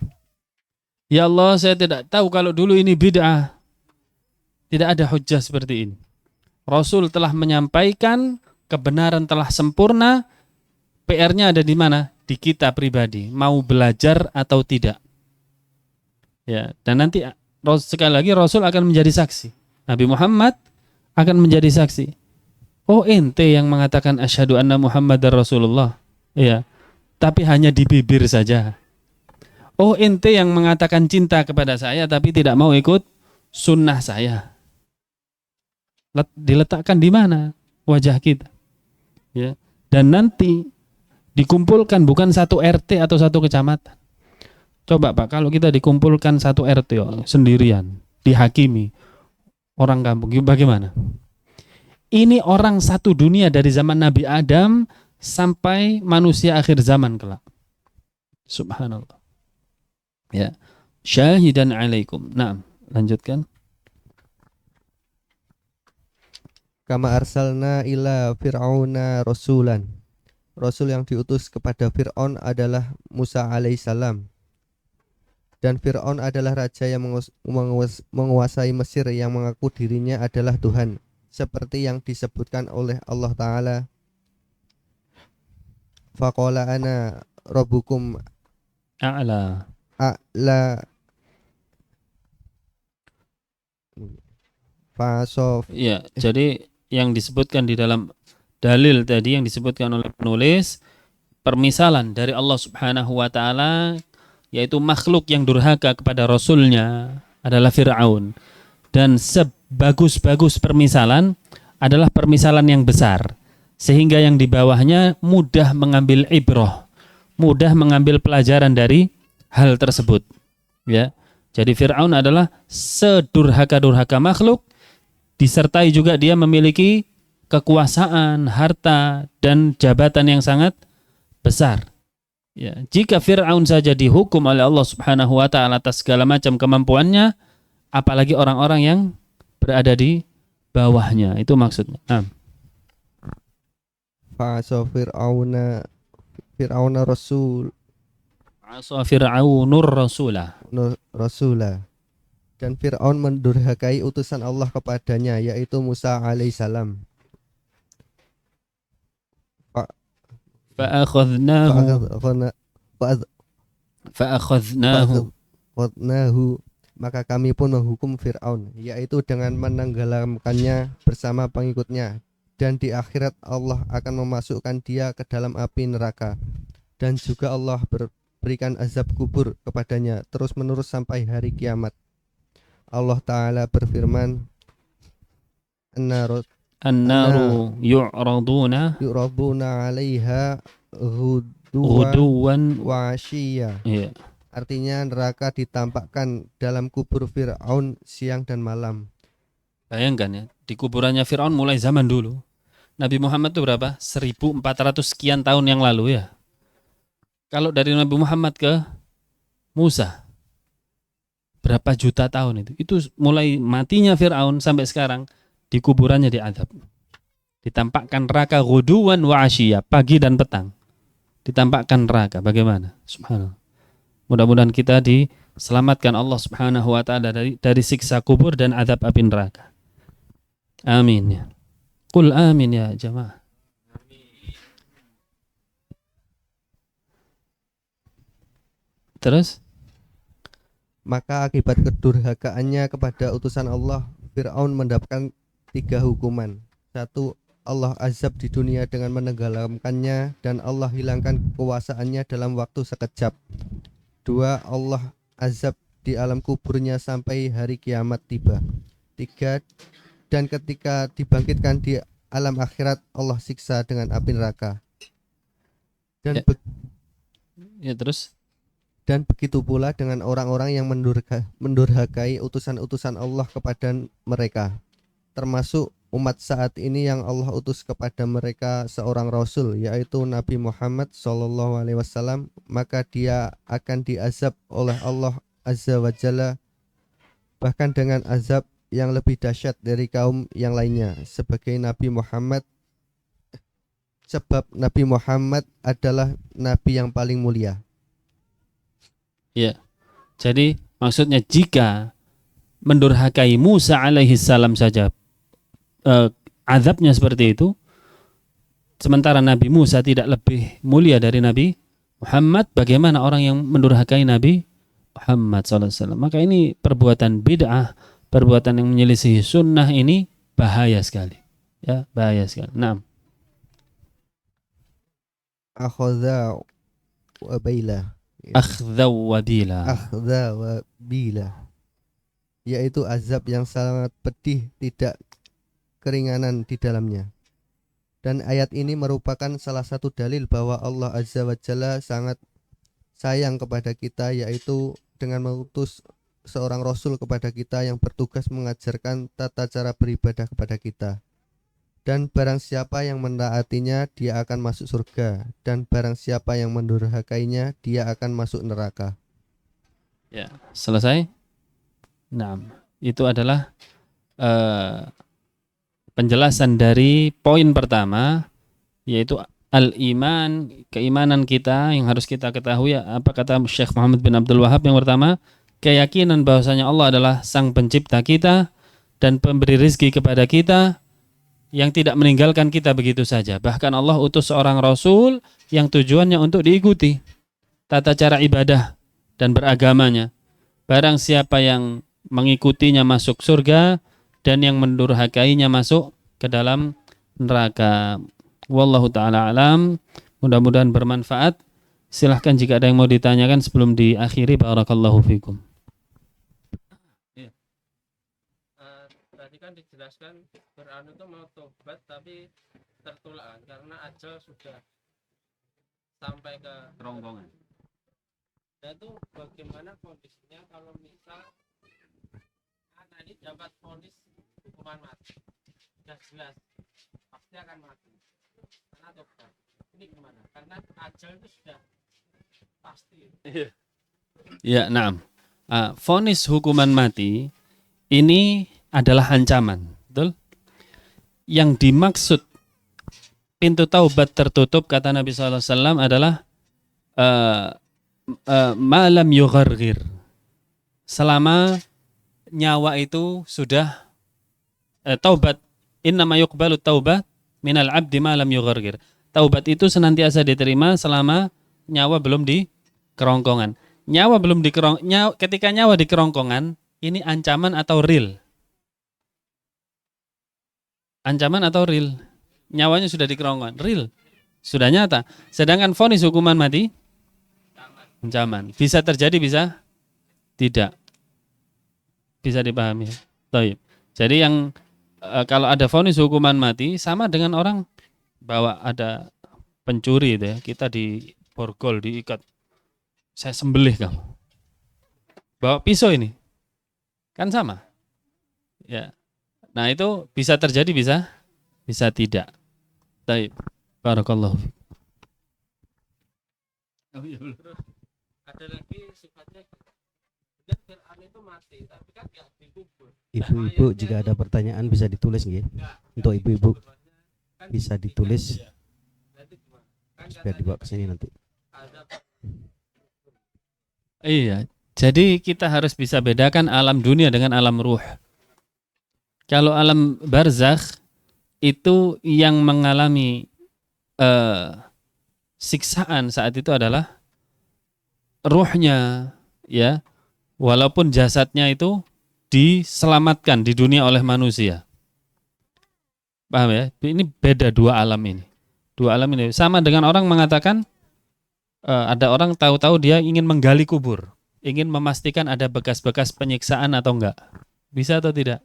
Ya Allah, saya tidak tahu kalau dulu ini bid'ah. Tidak ada hujjah seperti ini. Rasul telah menyampaikan, kebenaran telah sempurna, PR-nya ada di mana? Di kita pribadi, mau belajar atau tidak. Ya, dan nanti sekali lagi Rasul akan menjadi saksi. Nabi Muhammad akan menjadi saksi. Oh, ente yang mengatakan asyhadu anna Muhammadar Rasulullah. Ya, tapi hanya di bibir saja. Oh, ente yang mengatakan cinta kepada saya tapi tidak mau ikut sunnah saya. Diletakkan di mana wajah kita? Ya. Dan nanti dikumpulkan bukan satu RT atau satu kecamatan. Coba Pak, kalau kita dikumpulkan satu RT sendirian, dihakimi orang kampung, bagaimana? Ini orang satu dunia dari zaman Nabi Adam sampai manusia akhir zaman kelak. Subhanallah. Ya, syahidan alaikum. Nah, lanjutkan.
Kama arsalna ila fir'auna rasulan. Rasul yang diutus kepada Fir'aun adalah Musa alaihissalam. Dan Fir'aun adalah raja yang menguasai Mesir yang mengaku dirinya adalah Tuhan, seperti yang disebutkan oleh Allah Ta'ala. Faqala ana rabbukum
A'la.
Fasof.
Ya, jadi yang disebutkan di dalam dalil tadi yang disebutkan oleh penulis, permisalan dari Allah Subhanahu wa taala, yaitu makhluk yang durhaka kepada rasulnya adalah Fir'aun. Dan sebagus-bagus permisalan adalah permisalan yang besar, sehingga yang di bawahnya mudah mengambil ibrah, mudah mengambil pelajaran dari hal tersebut. Ya. Jadi Fir'aun adalah sedurhaka-durhaka makhluk, disertai juga dia memiliki kekuasaan, harta, dan jabatan yang sangat besar. Ya, jika Fir'aun saja dihukum oleh Allah Subhanahu wa taala atas segala macam kemampuannya, apalagi orang-orang yang berada di bawahnya. Itu maksudnya.
Fa'asa Fir'auna rasul.
Asa Fir'aunur rasulah.
Rasulah. Dan Fir'aun mendurhakai utusan Allah kepadanya, yaitu Musa alaihissalam. Fa'akhadnahu, maka kami pun menghukum Fir'aun, yaitu dengan menenggelamkannya bersama pengikutnya, dan di akhirat Allah akan memasukkan dia ke dalam api neraka, dan juga Allah berikan azab kubur kepadanya terus menerus sampai hari kiamat. Allah Ta'ala berfirman,
An-naru yu'raduna
'alaiha
ghuduwan
wa 'ashiyya.
Iya.
Artinya neraka ditampakkan dalam kubur Fir'aun siang dan malam.
Bayangkan ya, di kuburannya Fir'aun mulai zaman dulu. Nabi Muhammad itu berapa? 1400 sekian tahun yang lalu ya. Kalau dari Nabi Muhammad ke Musa, berapa juta tahun itu? Itu mulai matinya Fir'aun sampai sekarang, di kuburannya diadab. Ditampakkan neraka ghuduwan wa 'ashiyya, pagi dan petang. Ditampakkan neraka. Bagaimana? Subhanallah. Mudah-mudahan kita diselamatkan Allah Subhanahu wa taala dari siksa kubur dan azab api neraka. Amin ya. Qul amin ya jamaah. Terus?
Maka akibat kedurhakaannya kepada utusan Allah, Fir'aun mendapatkan 3 hukuman. 1. Allah azab di dunia dengan menenggelamkannya dan Allah hilangkan kekuasaannya dalam waktu sekejap. 2. Allah azab di alam kuburnya sampai hari kiamat tiba. 3. Dan ketika dibangkitkan di alam akhirat, Allah siksa dengan api neraka. Dan
Ya. Ya, terus
dan begitu pula dengan orang-orang yang mendurhakai utusan-utusan Allah kepada mereka, termasuk umat saat ini yang Allah utus kepada mereka seorang rasul, yaitu Nabi Muhammad SAW, maka dia akan diazab oleh Allah Azza wa Jalla, bahkan dengan azab yang lebih dahsyat dari kaum yang lainnya, sebab Nabi Muhammad adalah Nabi yang paling mulia.
ya. Jadi maksudnya jika mendurhakai Musa alaihi salam saja azabnya seperti itu, sementara Nabi Musa tidak lebih mulia dari Nabi Muhammad, bagaimana orang yang mendurhakai Nabi Muhammad SAW? Maka ini perbuatan bid'ah, perbuatan yang menyelisihi sunnah, ini bahaya sekali. Ya, bahaya sekali. Naam.
Akhadha wa baila.
Akhdhaw wabila.
Akhadha wa bila, yaitu azab yang sangat pedih, tidak keringanan di dalamnya. Dan ayat ini merupakan salah satu dalil bahwa Allah Azza wa Jalla sangat sayang kepada kita, yaitu dengan mengutus seorang rasul kepada kita yang bertugas mengajarkan tata cara beribadah kepada kita. Dan barang siapa yang menaatinya, dia akan masuk surga, dan barang siapa yang mendurhakainya, dia akan masuk neraka.
Ya, selesai. Nah, itu adalah penjelasan dari poin pertama, yaitu al-iman, keimanan kita yang harus kita ketahui. Apa kata Syekh Muhammad bin Abdul Wahab? Yang pertama, keyakinan bahwasanya Allah adalah sang pencipta kita dan pemberi rizki kepada kita, yang tidak meninggalkan kita begitu saja. Bahkan Allah utus seorang rasul yang tujuannya untuk diikuti tata cara ibadah dan beragamanya. Barang siapa yang mengikutinya masuk surga, dan yang mendurhakainya masuk ke dalam neraka. Wallahu ta'ala alam. Mudah-mudahan bermanfaat. Silahkan jika ada yang mau ditanyakan sebelum diakhiri. Barakallahu fikum.
Tadi kan dijelaskan beranu itu mau tobat tapi tertolak karena ajal sudah sampai ke
Kerongkongan.
Nah itu bagaimana kondisinya kalau misal anak ini dapat vonis hukuman mati, sudah jelas pasti akan mati karena tobat, ini gimana? Karena ajal itu sudah pasti.
Ya, naam. Vonis hukuman mati ini adalah ancaman, betul? Yang dimaksud pintu taubat tertutup, kata Nabi SAW, adalah malam yughargir, selama nyawa itu sudah taubat. Innama yuqbalu taubat minal abdi malam yughargir. Taubat itu senantiasa diterima selama nyawa belum di kerongkongan. Ketika nyawa di kerongkongan, ini ancaman atau real? Ancaman atau real? Nyawanya sudah di kerongkongan, real, sudah nyata. Sedangkan vonis hukuman mati, ancaman. Bisa terjadi, bisa tidak. Bisa dipahami. Baik. Jadi yang kalau ada vonis hukuman mati, sama dengan orang bawa ada pencuri itu ya, kita di borgol, diikat, saya sembelih kamu. Bawa pisau ini, kan sama. Ya. Nah itu bisa terjadi, bisa tidak. Baik. Barakallahu.
Ada lagi sifatnya dan Fir'aun itu mati tapi kan nggak dikubur.
Ibu-ibu jika ada pertanyaan bisa ditulis nggih. Untuk ibu-ibu bisa ditulis biar dibawa ke sini nanti.
Iya, jadi kita harus bisa bedakan alam dunia dengan alam ruh. Kalau alam barzakh itu yang mengalami siksaan saat itu adalah ruhnya, ya, walaupun jasadnya itu diselamatkan di dunia oleh manusia. Paham ya? Ini beda dua alam ini. Dua alam ini sama dengan orang mengatakan ada orang tahu-tahu dia ingin menggali kubur. ingin memastikan ada bekas-bekas penyiksaan atau enggak. Bisa atau tidak?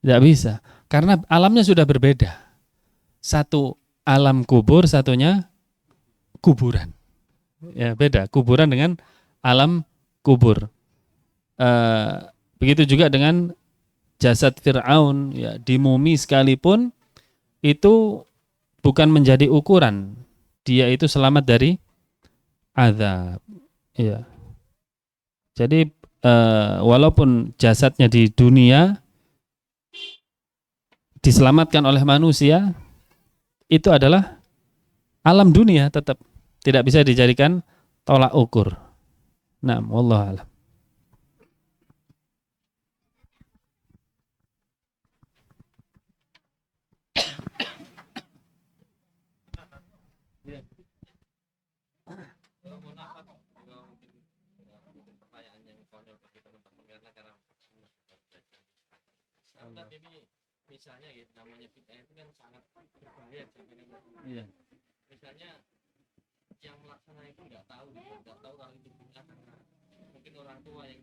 Tidak bisa. Karena alamnya sudah berbeda. Satu alam kubur, satunya kuburan. Ya, beda. Kuburan dengan alam kubur. Begitu juga dengan jasad Fir'aun, ya, di mumi sekalipun itu bukan menjadi ukuran dia itu selamat dari azab. Ya. Jadi walaupun jasadnya di dunia diselamatkan oleh manusia, itu adalah alam dunia, tetap tidak bisa dijadikan tolak ukur. Nah, wallahu a'lam.
Tapi misalnya gitu, namanya bid'ah itu kan sangat berbahaya.
Iya.
Misalnya yang melaksanakan itu nggak tahu kalau itu bid'ah, karena mungkin orang tua yang